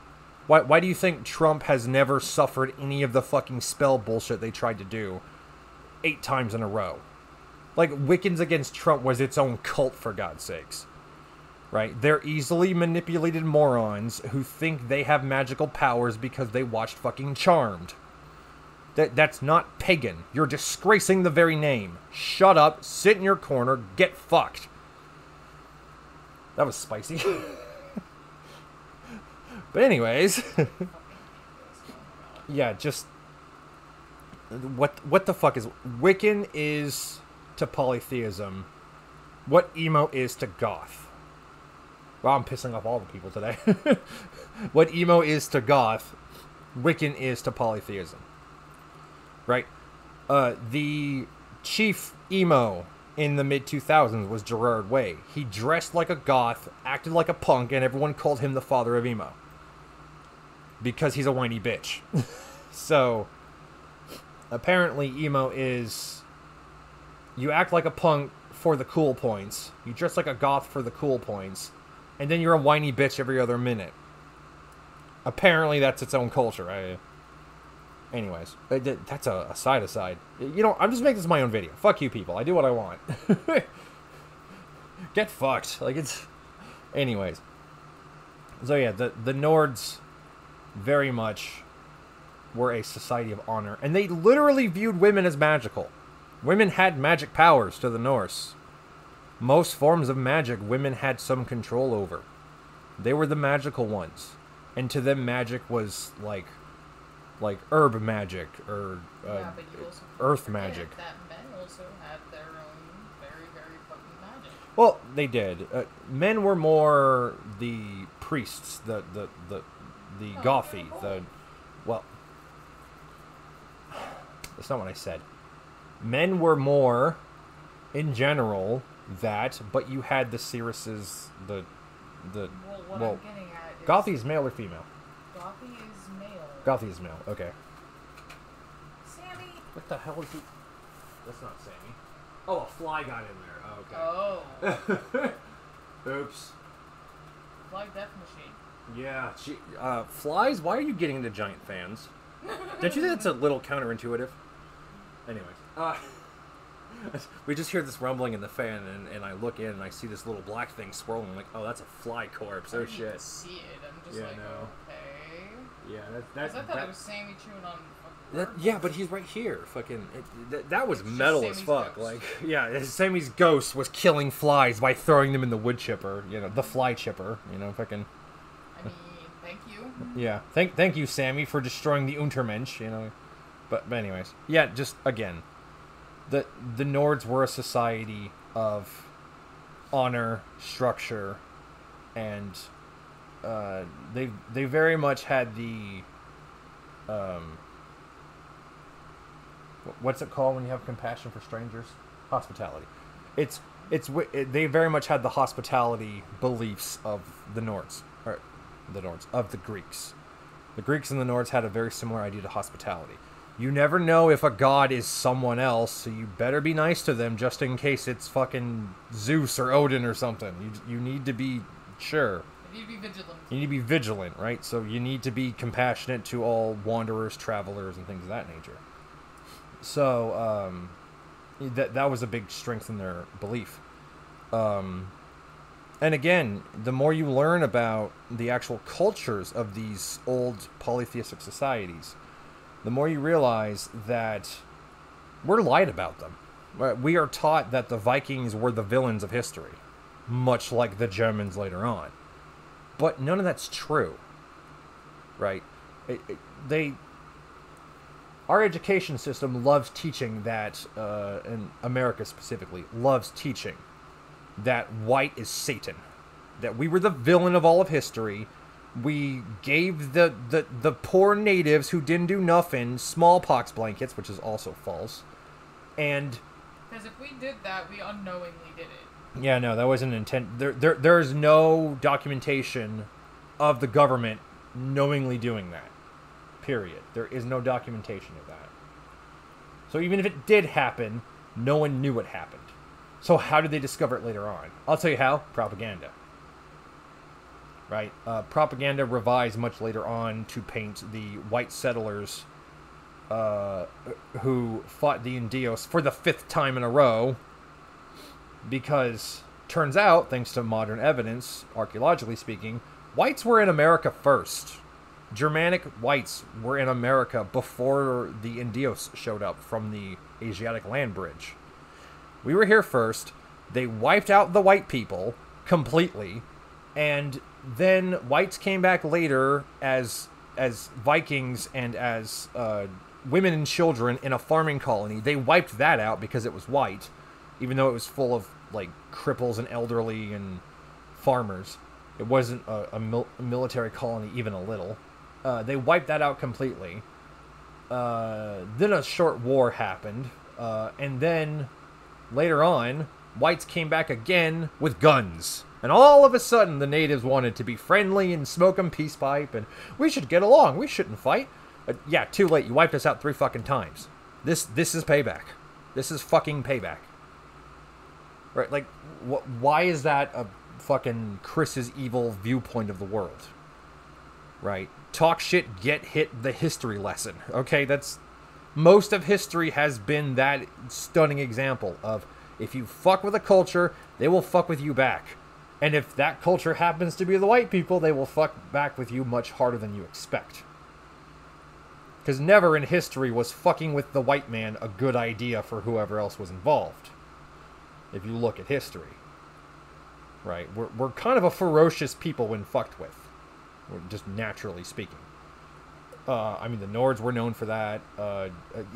Why do you think Trump has never suffered any of the fucking spell bullshit they tried to do 8 times in a row? Like, Wiccans against Trump was its own cult, for God's sakes. Right? They're easily manipulated morons who think they have magical powers because they watched fucking Charmed. That's not pagan. You're disgracing the very name. Shut up, sit in your corner, get fucked. That was spicy. But anyways. Yeah, just... what the fuck is Wiccan is to polytheism what emo is to goth. Well, I'm pissing off all the people today. What emo is to goth, Wiccan is to polytheism. Right? The chief emo in the mid-2000s was Gerard Way. He dressed like a goth, acted like a punk, and everyone called him the father of emo. Because he's a whiny bitch. So, apparently emo is... You act like a punk for the cool points. You dress like a goth for the cool points. And then you're a whiny bitch every other minute. Apparently that's its own culture. Anyways, that's a side aside. You know, I'm just making this my own video. Fuck you people. I do what I want. Get fucked. Like, it's... Anyways. So yeah, the Nords very much were a society of honor. And they literally viewed women as magical. Women had magic powers to the Norse. Most forms of magic women had some control over. They were the magical ones. And to them magic was like herb magic or but you also earth magic. That men also had their own very, very potent magic. Well, they did. Men were more the priests, the gothy, well, that's not what I said. Men were more, in general, that, but you had the Cirruses, What I'm getting at is... Gothy is male or female? Gothy is male. Gothy is male, okay. Sammy! What the hell is he? That's not Sammy. Oh, a fly got in there. Oh, okay. Oh. Oops. Fly death machine. Yeah, flies, why are you getting into giant fans? Don't you think that's a little counterintuitive? Anyways, we just hear this rumbling in the fan, and I look in and I see this little black thing swirling. I'm like, oh, that's a fly corpse. Oh, shit. I see it. I'm just Yeah, like, no. okay. Yeah, I thought it was Sammy chewing on... yeah, but he's right here. Fucking, that was It's just metal as Sammy's fuck. ghost. Like, yeah, Sammy's ghost was killing flies by throwing them in the wood chipper. You know, the fly chipper. You know, fucking. I mean, thank you. Yeah, thank you, Sammy, for destroying the Untermensch. You know, but anyways, yeah, just again, the Nords were a society of honor, structure, and they very much had the what's it called when you have compassion for strangers? Hospitality. They very much had the hospitality beliefs of the Nords, or the Nords, of the Greeks. The Greeks and the Nords had a very similar idea to hospitality. You never know if a god is someone else, so you better be nice to them just in case it's fucking Zeus or Odin or something. You need to be sure. You need to be vigilant. You need to be vigilant, right? So you need to be compassionate to all wanderers, travelers, and things of that nature. So, that was a big strength in their belief. And again, the more you learn about the actual cultures of these old polytheistic societies, the more you realize that we're lied about them. We are taught that the Vikings were the villains of history, much like the Germans later on. But none of that's true, right? Our education system loves teaching that, and America specifically, loves teaching that white is Satan. That we were the villain of all of history. We gave the poor natives who didn't do nothing smallpox blankets, which is also false. And... Because if we did that, we unknowingly did it. Yeah, no, that wasn't intent. There is no documentation of the government knowingly doing that. Period. There is no documentation of that. So even if it did happen, no one knew it happened. So how did they discover it later on? I'll tell you how. Propaganda. Right? Propaganda revised much later on to paint the white settlers who fought the Indios for the 5th time in a row. Because, turns out, thanks to modern evidence, archaeologically speaking, whites were in America first. Germanic whites were in America before the Indios showed up from the Asiatic land bridge. We were here first. They wiped out the white people completely, and then whites came back later as Vikings and as women and children in a farming colony. They wiped that out because it was white, even though it was full of like cripples and elderly and farmers. It wasn't a military colony even a little. They wiped that out completely. Then a short war happened, and then later on, whites came back again with guns. And all of a sudden, the natives wanted to be friendly and smoke 'em peace pipe, and we should get along. We shouldn't fight. Yeah, too late. You wiped us out 3 fucking times. This is payback. This is fucking payback. Right? Like, why is that a fucking Chris's evil viewpoint of the world? Right? Talk shit, get hit, the history lesson. Okay, that's... Most of history has been that stunning example of if you fuck with a culture, they will fuck with you back. And if that culture happens to be the white people, they will fuck back with you much harder than you expect. Because never in history was fucking with the white man a good idea for whoever else was involved. If you look at history. Right? We're kind of a ferocious people when fucked with. Just naturally speaking. I mean, the Nords were known for that.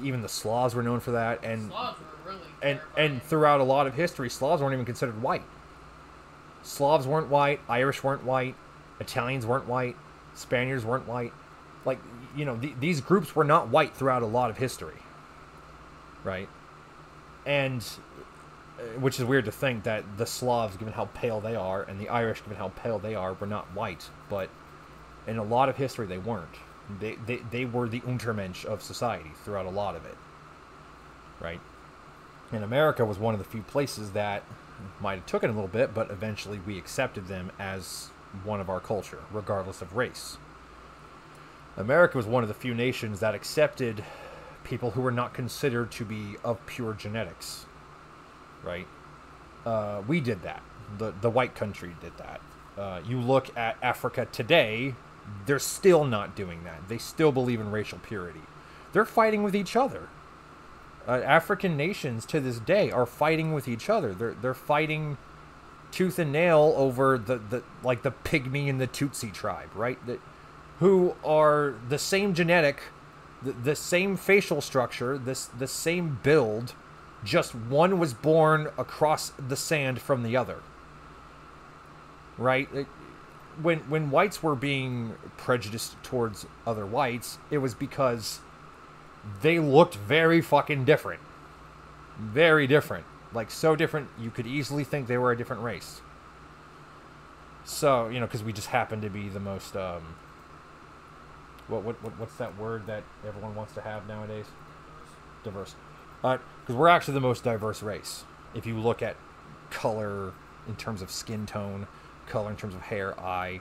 Even the Slavs were known for that. And Slavs were really and throughout a lot of history, Slavs weren't even considered white. Slavs weren't white. Irish weren't white. Italians weren't white. Spaniards weren't white. Like, you know, these groups were not white throughout a lot of history. Right? And... which is weird to think that the Slavs, given how pale they are, and the Irish, given how pale they are, were not white. But in a lot of history, they weren't. They were the Untermensch of society throughout a lot of it. Right? And America was one of the few places that might have took it a little bit, but eventually we accepted them as one of our culture, regardless of race. America was one of the few nations that accepted people who were not considered to be of pure genetics. Right? We did that. The white country did that. You look at Africa today, they're still not doing that. They still believe in racial purity. They're fighting with each other. African nations to this day are fighting with each other. They're fighting tooth and nail over the Pygmy and the Tutsi tribe, right? Who are the same genetic, the same facial structure, the same build. Just one was born across the sand from the other. Right? When whites were being prejudiced towards other whites, it was because they looked very fucking different. Very different. Like, so different, you could easily think they were a different race. So, you know, because we just happen to be the most, what's that word that everyone wants to have nowadays? Diverse. Because we're actually the most diverse race. If you look at color in terms of skin tone, color in terms of hair, eye,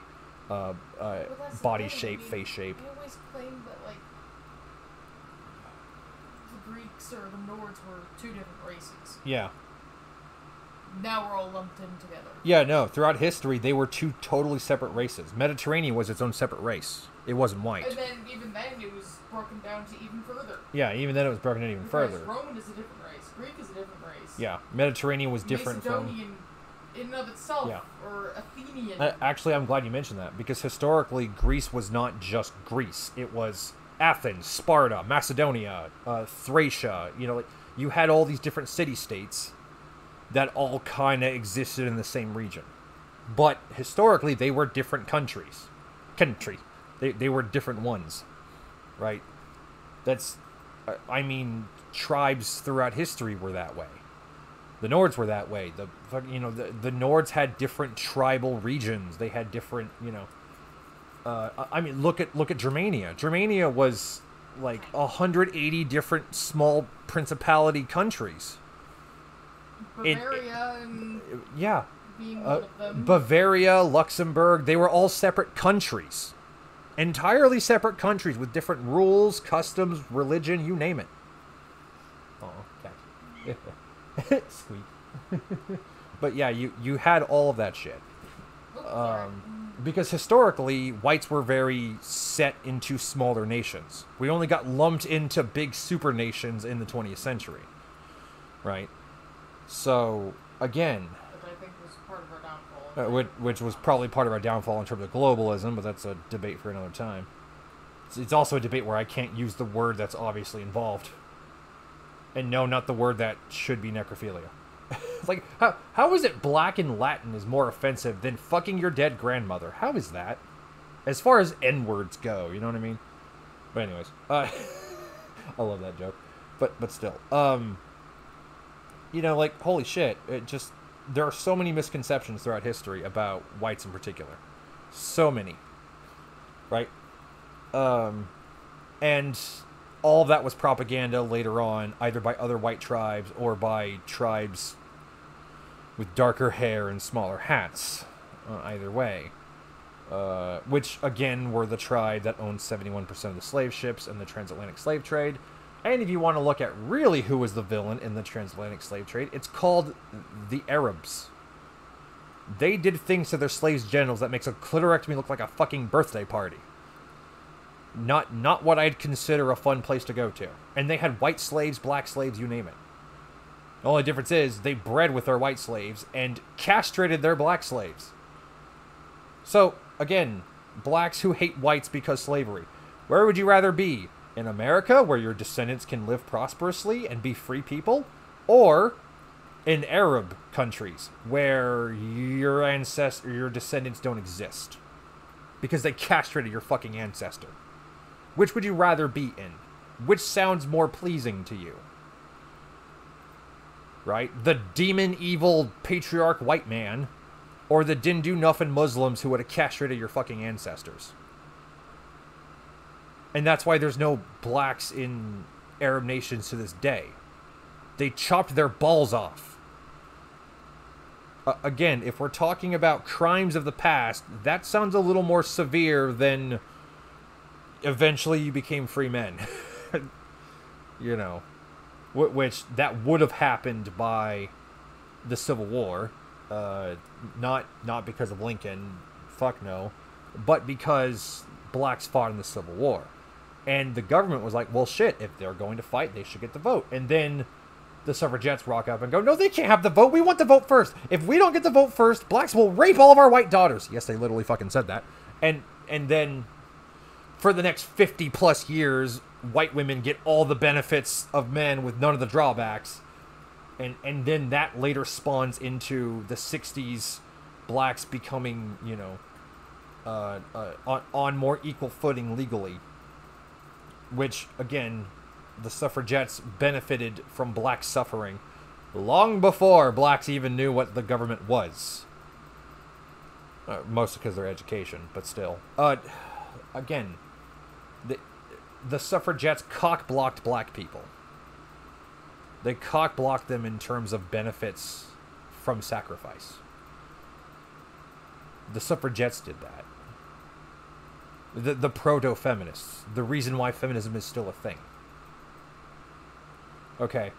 body shape, face shape. They always claim that, like, the Greeks or the Nords were 2 different races. Yeah. Now we're all lumped in together. Yeah, no. Throughout history, they were 2 totally separate races. Mediterranean was its own separate race. It wasn't white. And then, even then, it was broken down to even further. Yeah, even then it was broken down even further. Roman is a different race. Greek is a different race. Yeah, Mediterranean was different Macedonian in and of itself, or Athenian. Actually, I'm glad you mentioned that, because historically, Greece was not just Greece. It was Athens, Sparta, Macedonia, Thracia. You know, like, you had all these different city-states that all kind of existed in the same region. But historically, they were different countries. They were different ones, right? That's, I mean, tribes throughout history were that way. The Nords were that way. The Nords had different tribal regions. They had different, I mean, look at Germania. Germania was like 180 different small principality countries. Bavaria and yeah, being one of them. Bavaria, Luxembourg, they were all separate countries. Entirely separate countries with different rules, customs, religion, you name it. Oh, cat. Sweet. But yeah, you had all of that shit. Because historically, whites were very set into smaller nations. We only got lumped into big super nations in the 20th century. Right? So, again... Which I think was part of our downfall. Which was probably part of our downfall in terms of globalism, but that's a debate for another time. It's also a debate where I can't use the word that's obviously involved. And no, not the word that should be necrophilia. Like, how is it black in Latin is more offensive than fucking your dead grandmother? How is that? As far as N-words go, you know what I mean? But anyways, I love that joke. But still, you know, like, holy shit, there are so many misconceptions throughout history about whites in particular. So many. Right? And all of that was propaganda later on, either by other white tribes or by tribes with darker hair and smaller hats. Either way. Which, again, were the tribe that owned 71% of the slave ships in the transatlantic slave trade. And if you want to look at really who was the villain in the transatlantic slave trade, it's called the Arabs. They did things to their slaves' genitals that makes a clitorectomy look like a fucking birthday party. Not what I'd consider a fun place to go to. And they had white slaves, black slaves, you name it. The only difference is they bred with their white slaves and castrated their black slaves. So, again, blacks who hate whites because slavery. Where would you rather be? In America, where your descendants can live prosperously and be free people? Or in Arab countries, where your descendants don't exist? Because they castrated your fucking ancestor. Which would you rather be in? Which sounds more pleasing to you? Right? The demon, evil, patriarch white man, or the Dindu Nuffin Muslims who would have castrated your fucking ancestors? And that's why there's no blacks in Arab nations to this day. They chopped their balls off. Again, if we're talking about crimes of the past, that sounds a little more severe than eventually you became free men. You know. Which, that would have happened by the Civil War. Not because of Lincoln. Fuck no. But because blacks fought in the Civil War. And the government was like, well, shit, if they're going to fight, they should get the vote. And then the suffragettes rock up and go, no, they can't have the vote. We want the vote first. If we don't get the vote first, blacks will rape all of our white daughters. Yes, they literally fucking said that. And then for the next 50 plus years, white women get all the benefits of men with none of the drawbacks. And then that later spawns into the 60s, blacks becoming, you know, on more equal footing legally. Which, again, the suffragettes benefited from black suffering long before blacks even knew what the government was. Mostly because of their education, but still. Again, the suffragettes cock-blocked black people. They cock-blocked them in terms of benefits from sacrifice. The suffragettes did that. The proto-feminists. The reason why feminism is still a thing. Okay.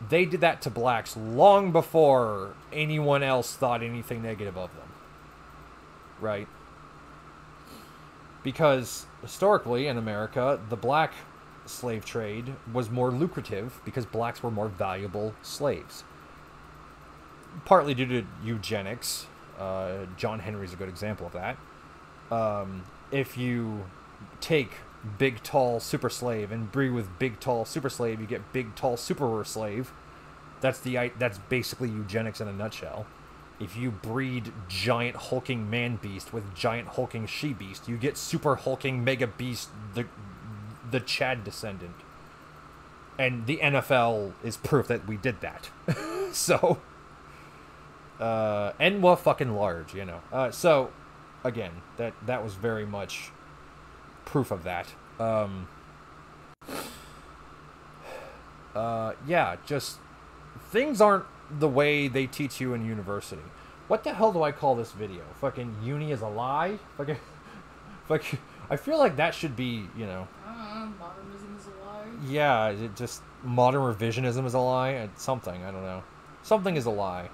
They did that to blacks long before anyone else thought anything negative of them. Right? Because historically in America, the black slave trade was more lucrative because blacks were more valuable slaves. Partly due to eugenics. John Henry's a good example of that. If you take big, tall, super slave and breed with big, tall, super slave, you get big, tall, super slave. That's basically eugenics in a nutshell. If you breed giant hulking man beast with giant hulking she beast, you get super hulking mega beast, the Chad descendant. And the NFL is proof that we did that. So, and we're fucking large, you know. So, again, that was very much proof of that. Yeah, just things aren't the way they teach you in university. What the hell do I call this video? Fucking uni is a lie? Fucking, I feel like that should be, you know. Modernism is a lie. Yeah, it just modern revisionism is a lie. Something, I don't know. Something is a lie.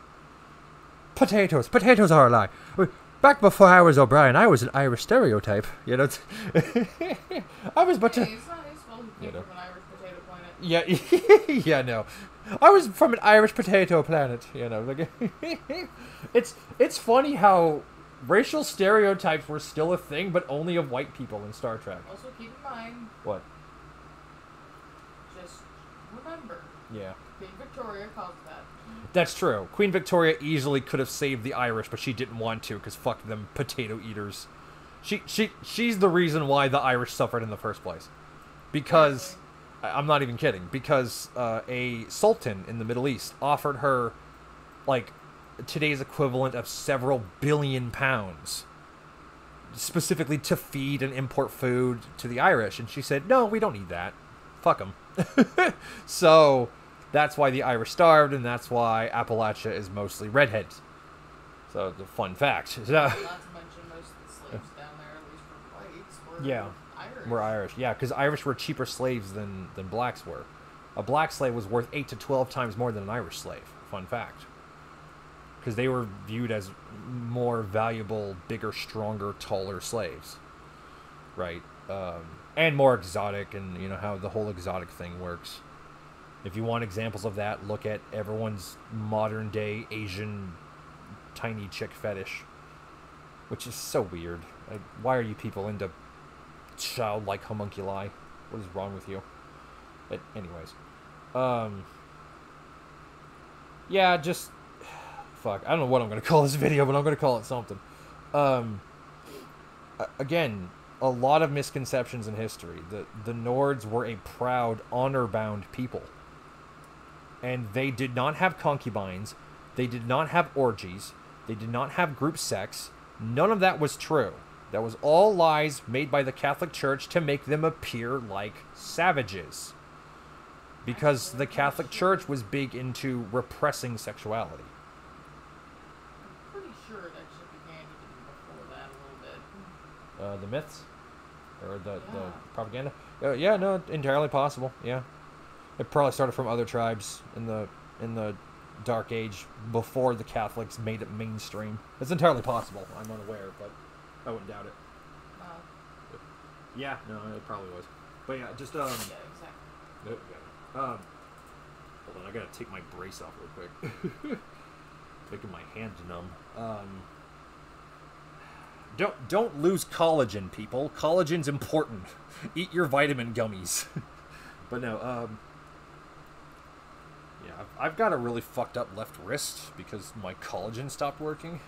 Potatoes are a lie. Back before I was O'Brien, I was an Irish stereotype. You know, I was but. Hey, it's not his fault he came from an Irish potato planet. Yeah, yeah, no. I was from an Irish potato planet. You know, like, it's funny how racial stereotypes were still a thing, but only of white people in Star Trek. Also, keep in mind, What? just remember, Yeah. Queen Victoria caused that. That's true. Queen Victoria easily could have saved the Irish, but she didn't want to because fuck them potato eaters. She's the reason why the Irish suffered in the first place. Because, I'm not even kidding, because a sultan in the Middle East offered her, like, today's equivalent of several billion pounds, specifically to feed and import food to the Irish. And she said, no, we don't need that. Fuck them. So, that's why the Irish starved, and that's why Appalachia is mostly redheads. So, the fun fact. Not to mention most of the slaves down there, at least for whites, were Irish. We're Irish. Yeah, because Irish were cheaper slaves than blacks were. A black slave was worth 8 to 12 times more than an Irish slave. Fun fact. Because they were viewed as more valuable, bigger, stronger, taller slaves. Right? And more exotic, and you know how the whole exotic thing works. If you want examples of that, look at everyone's modern day Asian tiny chick fetish. Which is so weird. Like, why are you people into childlike homunculi? What is wrong with you? But anyways. Yeah, just... Fuck, I don't know what I'm going to call this video, but I'm going to call it something. Again, a lot of misconceptions in history. The Nords were a proud, honor-bound people. And they did not have concubines. They did not have orgies. They did not have group sex. None of that was true. That was all lies made by the Catholic Church to make them appear like savages. Because the Catholic Church was big into repressing sexuality. I'm pretty sure it actually began even before that a little bit. The myths? Or the propaganda? Yeah, no, entirely possible, yeah. It probably started from other tribes in the Dark Age before the Catholics made it mainstream. It's entirely possible. I'm unaware, but I wouldn't doubt it. Yeah, no, it probably was. But yeah, just Yeah, exactly. Nope, hold on, I gotta take my brace off real quick. Making my hands numb. Don't lose collagen, people. Collagen's important. Eat your vitamin gummies. But no, yeah, I've got a really fucked up left wrist because my collagen stopped working.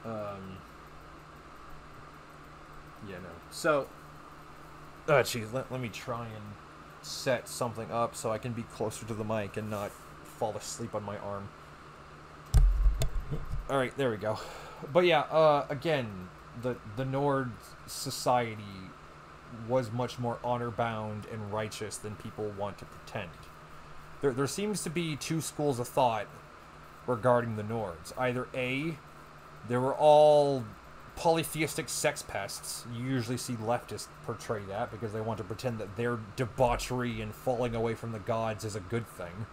Yeah, no. So, geez, let me try and set something up so I can be closer to the mic and not fall asleep on my arm. Alright, there we go. But yeah, again, the Nord society was much more honor-bound and righteous than people want to pretend. There seems to be two schools of thought regarding the Nords. Either A, they were all polytheistic sex pests. You usually see leftists portray that because they want to pretend that their debauchery and falling away from the gods is a good thing.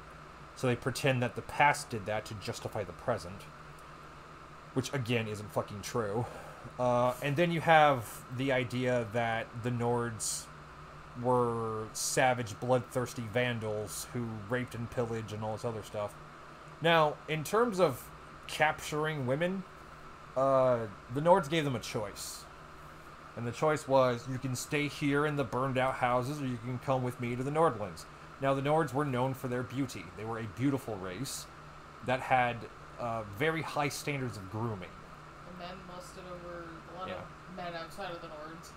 So they pretend that the past did that to justify the present. Which, again, isn't fucking true. And then you have the idea that the Nords were savage, bloodthirsty vandals who raped and pillaged and all this other stuff. Now, in terms of capturing women, the Nords gave them a choice. And the choice was, you can stay here in the burned out houses, or you can come with me to the Nordlands. Now, the Nords were known for their beauty. They were a beautiful race that had very high standards of grooming. And men lusted over a lot of men outside of the Nords.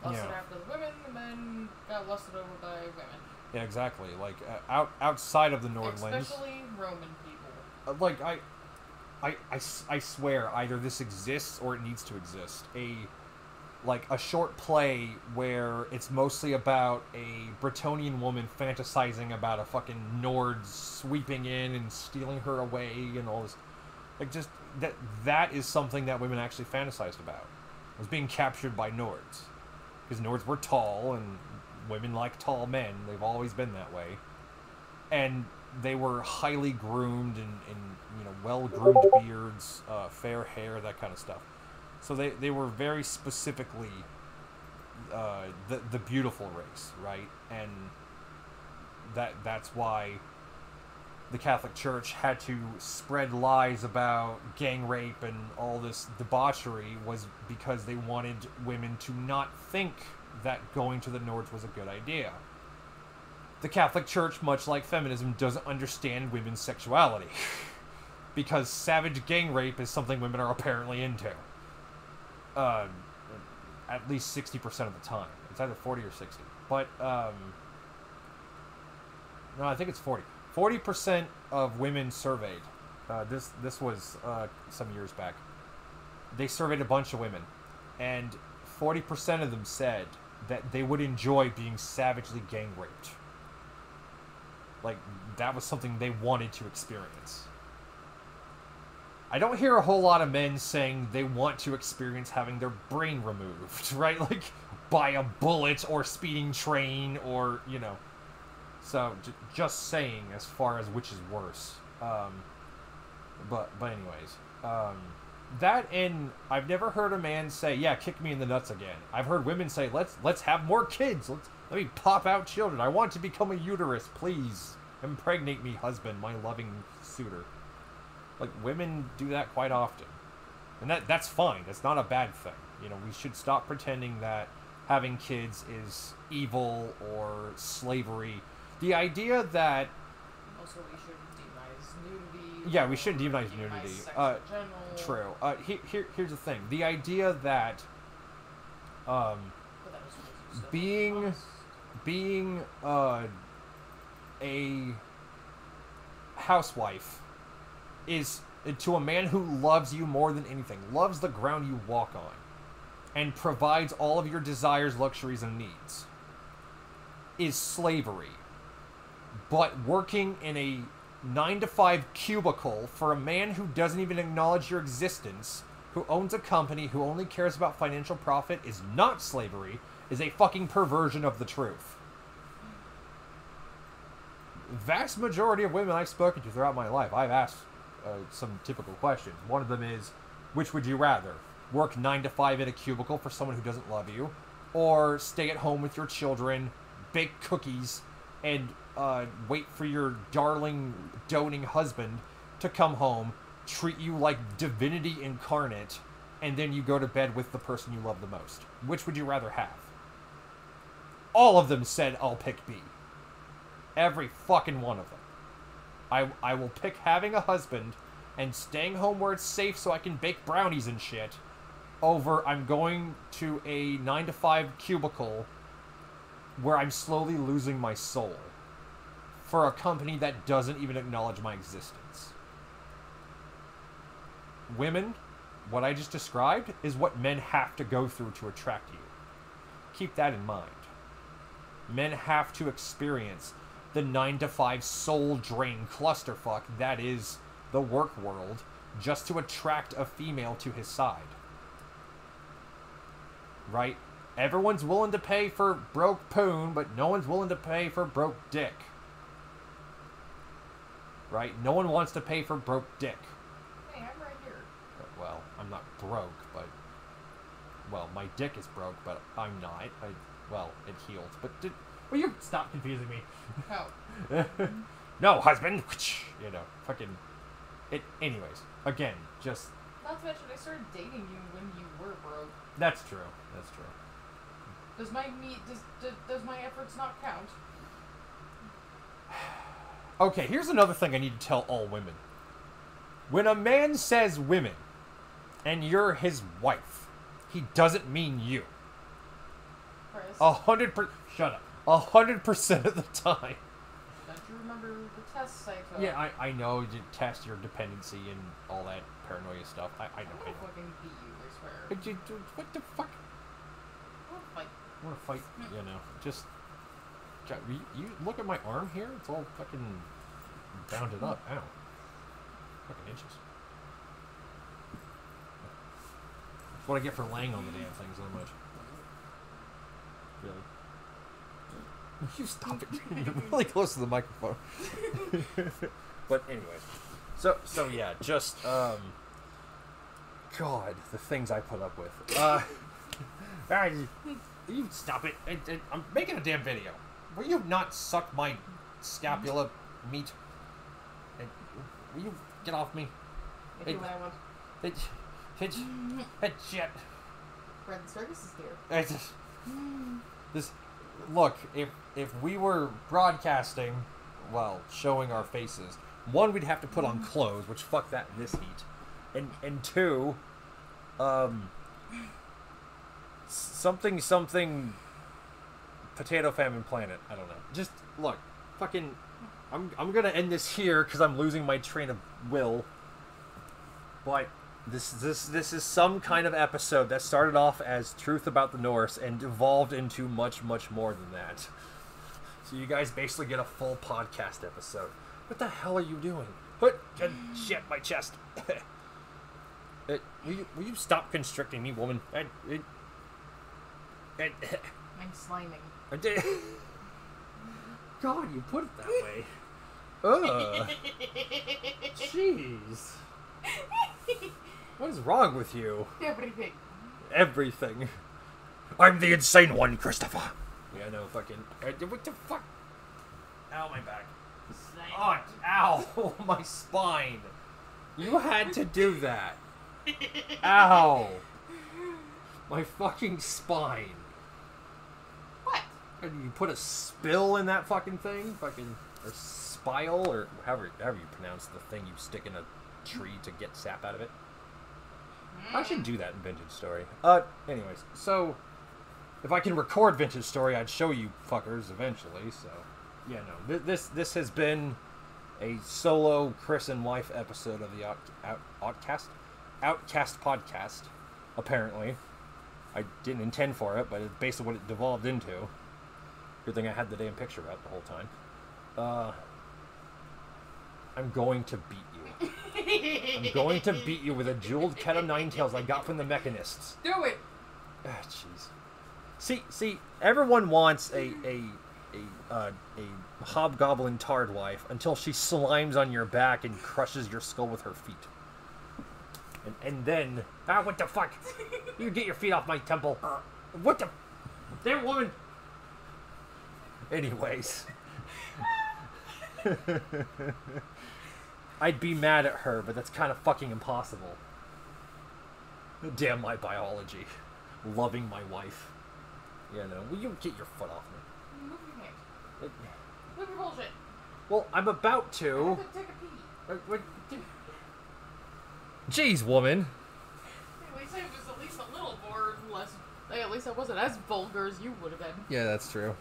Lusted after the women, and then got lusted over by women. Yeah, exactly. Like, outside of the Nordlands. Especially Roman people. Like, I swear, either this exists or it needs to exist. A short play where it's mostly about a Bretonnian woman fantasizing about a fucking Nord sweeping in and stealing her away and all this. Like, just, that is something that women actually fantasized about. Was being captured by Nords. Because Nords were tall, and women like tall men. They've always been that way. And they were highly groomed and well-groomed beards, fair hair, that kind of stuff. So they were very specifically the beautiful race, right? And that's why the Catholic Church had to spread lies about gang rape and all this debauchery was because they wanted women to not think that going to the North was a good idea. The Catholic Church, much like feminism, doesn't understand women's sexuality. Because savage gang rape is something women are apparently into. At least 60% of the time. It's either 40 or 60. But, no, I think it's 40. 40% of women surveyed. This was some years back. They surveyed a bunch of women. And 40% of them said that they would enjoy being savagely gang raped. Like, that was something they wanted to experience. I don't hear a whole lot of men saying they want to experience having their brain removed, right? Like, by a bullet or speeding train or, you know. So, just saying as far as which is worse. But anyways. That and I've never heard a man say, yeah, kick me in the nuts again. I've heard women say, let's have more kids. Let me pop out children. I want to become a uterus, please. Impregnate me, husband, my loving suitor. Like, women do that quite often. And that's fine. That's not a bad thing. You know, we should stop pretending that having kids is evil or slavery. The idea that... Also, we shouldn't demonize nudity. Yeah, we shouldn't demonize nudity. Sex in general. True. Here's the thing. The idea that... being a housewife is, to a man who loves you more than anything, loves the ground you walk on, and provides all of your desires, luxuries, and needs, is slavery. But working in a 9-to-5 cubicle for a man who doesn't even acknowledge your existence, who owns a company, who only cares about financial profit, is not slavery, is a fucking perversion of the truth. Vast majority of women I've spoken to throughout my life, I've asked some typical questions. One of them is, which would you rather? Work 9 to 5 in a cubicle for someone who doesn't love you, or stay at home with your children, bake cookies, and wait for your darling, doting husband to come home, treat you like divinity incarnate, and then you go to bed with the person you love the most? Which would you rather have? All of them said, I'll pick B. Every fucking one of them. I will pick having a husband and staying home where it's safe so I can bake brownies and shit over I'm going to a 9 to 5 cubicle where I'm slowly losing my soul for a company that doesn't even acknowledge my existence. Women, what I just described is what men have to go through to attract you. Keep that in mind. Men have to experience the 9 to 5 soul drain clusterfuck that is the work world just to attract a female to his side. Right? Everyone's willing to pay for broke poon, but no one's willing to pay for broke dick. Right? No one wants to pay for broke dick. Hey, I'm right here. Well, I'm not broke, but... Well, my dick is broke, but I'm not. Well, it healed. But will you stop confusing me? Oh. No, husband! You know, fucking... Anyways, again, just... Not to mention, I started dating you when you were broke. That's true. That's true. Does my efforts not count? Okay, here's another thing I need to tell all women. When a man says women, and you're his wife, he doesn't mean you. Chris? 100%... Shut up. 100% of the time. Don't you remember the tests I took? Yeah, I know you test your dependency and all that paranoia stuff. I know. I'm gonna fucking beat you, I swear. But what the fuck? I wanna fight. I want to fight, you know. Just... God, you look at my arm here? It's all fucking bounded up. Ow. Fucking inches. That's what I get for laying on the damn thing so much. Really. You stop it. You're really close to the microphone. But anyway. So yeah, just God, the things I put up with. You stop it. I'm making a damn video. Will you not suck my scapula meat? will you get off me? I do what I want. Shit. Bread and circus is here. Look, if we were broadcasting, well, showing our faces, one, we'd have to put on clothes, which fuck that in this heat, and two, something potato famine planet. I don't know. Just look, fucking, I'm gonna end this here because I'm losing my train of will. But this is some kind of episode that started off as truth about the Norse and evolved into much more than that. So you guys basically get a full podcast episode. What the hell are you doing? Shit, my chest. Will you stop constricting me, woman? I'm sliming. God, you put it that way. Ugh. Jeez. What is wrong with you? Everything. Everything. I'm the insane one, Christopher. Yeah, no, fucking... what the fuck? Ow, my back. Oh, ow, my spine. You had to do that. Ow. My fucking spine. What? You put a spill in that fucking thing? Fucking... Or spile, or however you pronounce the thing you stick in a tree to get sap out of it. I should do that in Vintage Story. Anyways, so if I can record Vintage Story, I'd show you fuckers eventually. So, yeah, no, this has been a solo Chris and wife episode of the Outcast Podcast. Apparently, I didn't intend for it, but it's basically what it devolved into. Good thing I had the damn picture out the whole time. I'm going to beat you. I'm going to beat you with a jeweled cat of nine tails I got from the mechanists. Do it. Ah, jeez. See, everyone wants a hobgoblin tard wife until she slimes on your back and crushes your skull with her feet. And then, what the fuck? You get your feet off my temple. What the? Damn woman. Anyways. I'd be mad at her, but that's kind of fucking impossible. Damn my biology. Loving my wife. Yeah, no. Will you get your foot off me? Move your hand. Move your bullshit. Well, I'm about I to. have to take a pee. Jeez, woman. At least I was at least a little more less. At least I wasn't as vulgar as you would have been. Yeah, that's true.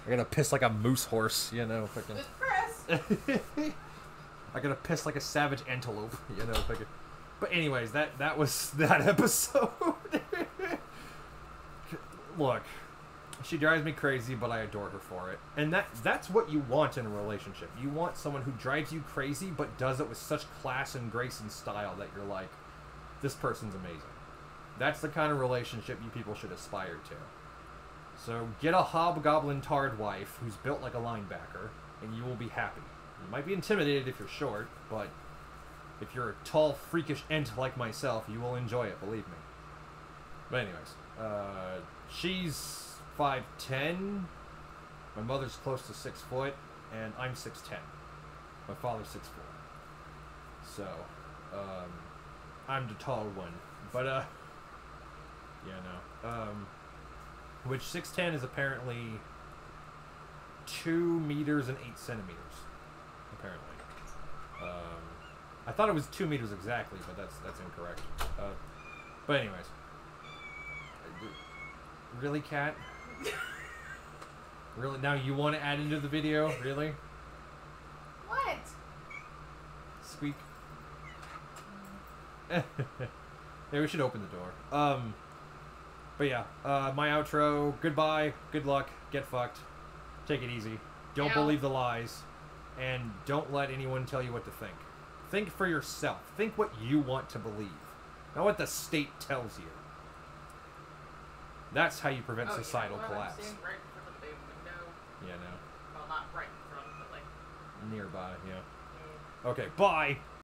I'm gonna piss like a moose horse, you know, fucking. With Chris. I'm gonna piss like a savage antelope, you know, fucking. But anyways, that was that episode. Look, she drives me crazy, but I adore her for it. And that's what you want in a relationship. You want someone who drives you crazy, but does it with such class and grace and style that you're like, this person's amazing. That's the kind of relationship you people should aspire to. So get a hobgoblin tard wife who's built like a linebacker, and you will be happy. You might be intimidated if you're short, but if you're a tall, freakish ent like myself, you will enjoy it, believe me. But anyways, she's 5'10". My mother's close to 6 foot, and I'm 6'10". My father's 6'4". So, I'm the tall one. But, yeah, no. Which 6'10" is apparently 2 meters and 8 centimeters. Apparently. I thought it was 2 meters exactly, but that's incorrect. But anyways. Really, Kat? Really? Now you want to add into the video? Really? What? Squeak. Yeah, we should open the door. But yeah, my outro. Goodbye. Good luck. Get fucked. Take it easy. Don't believe the lies. And don't let anyone tell you what to think. Think for yourself. Think what you want to believe. Not what the state tells you. That's how you prevent societal collapse. I'm standing right in front of the big window. Yeah, no. Well, not right in front, but like... Nearby, yeah. Okay, bye!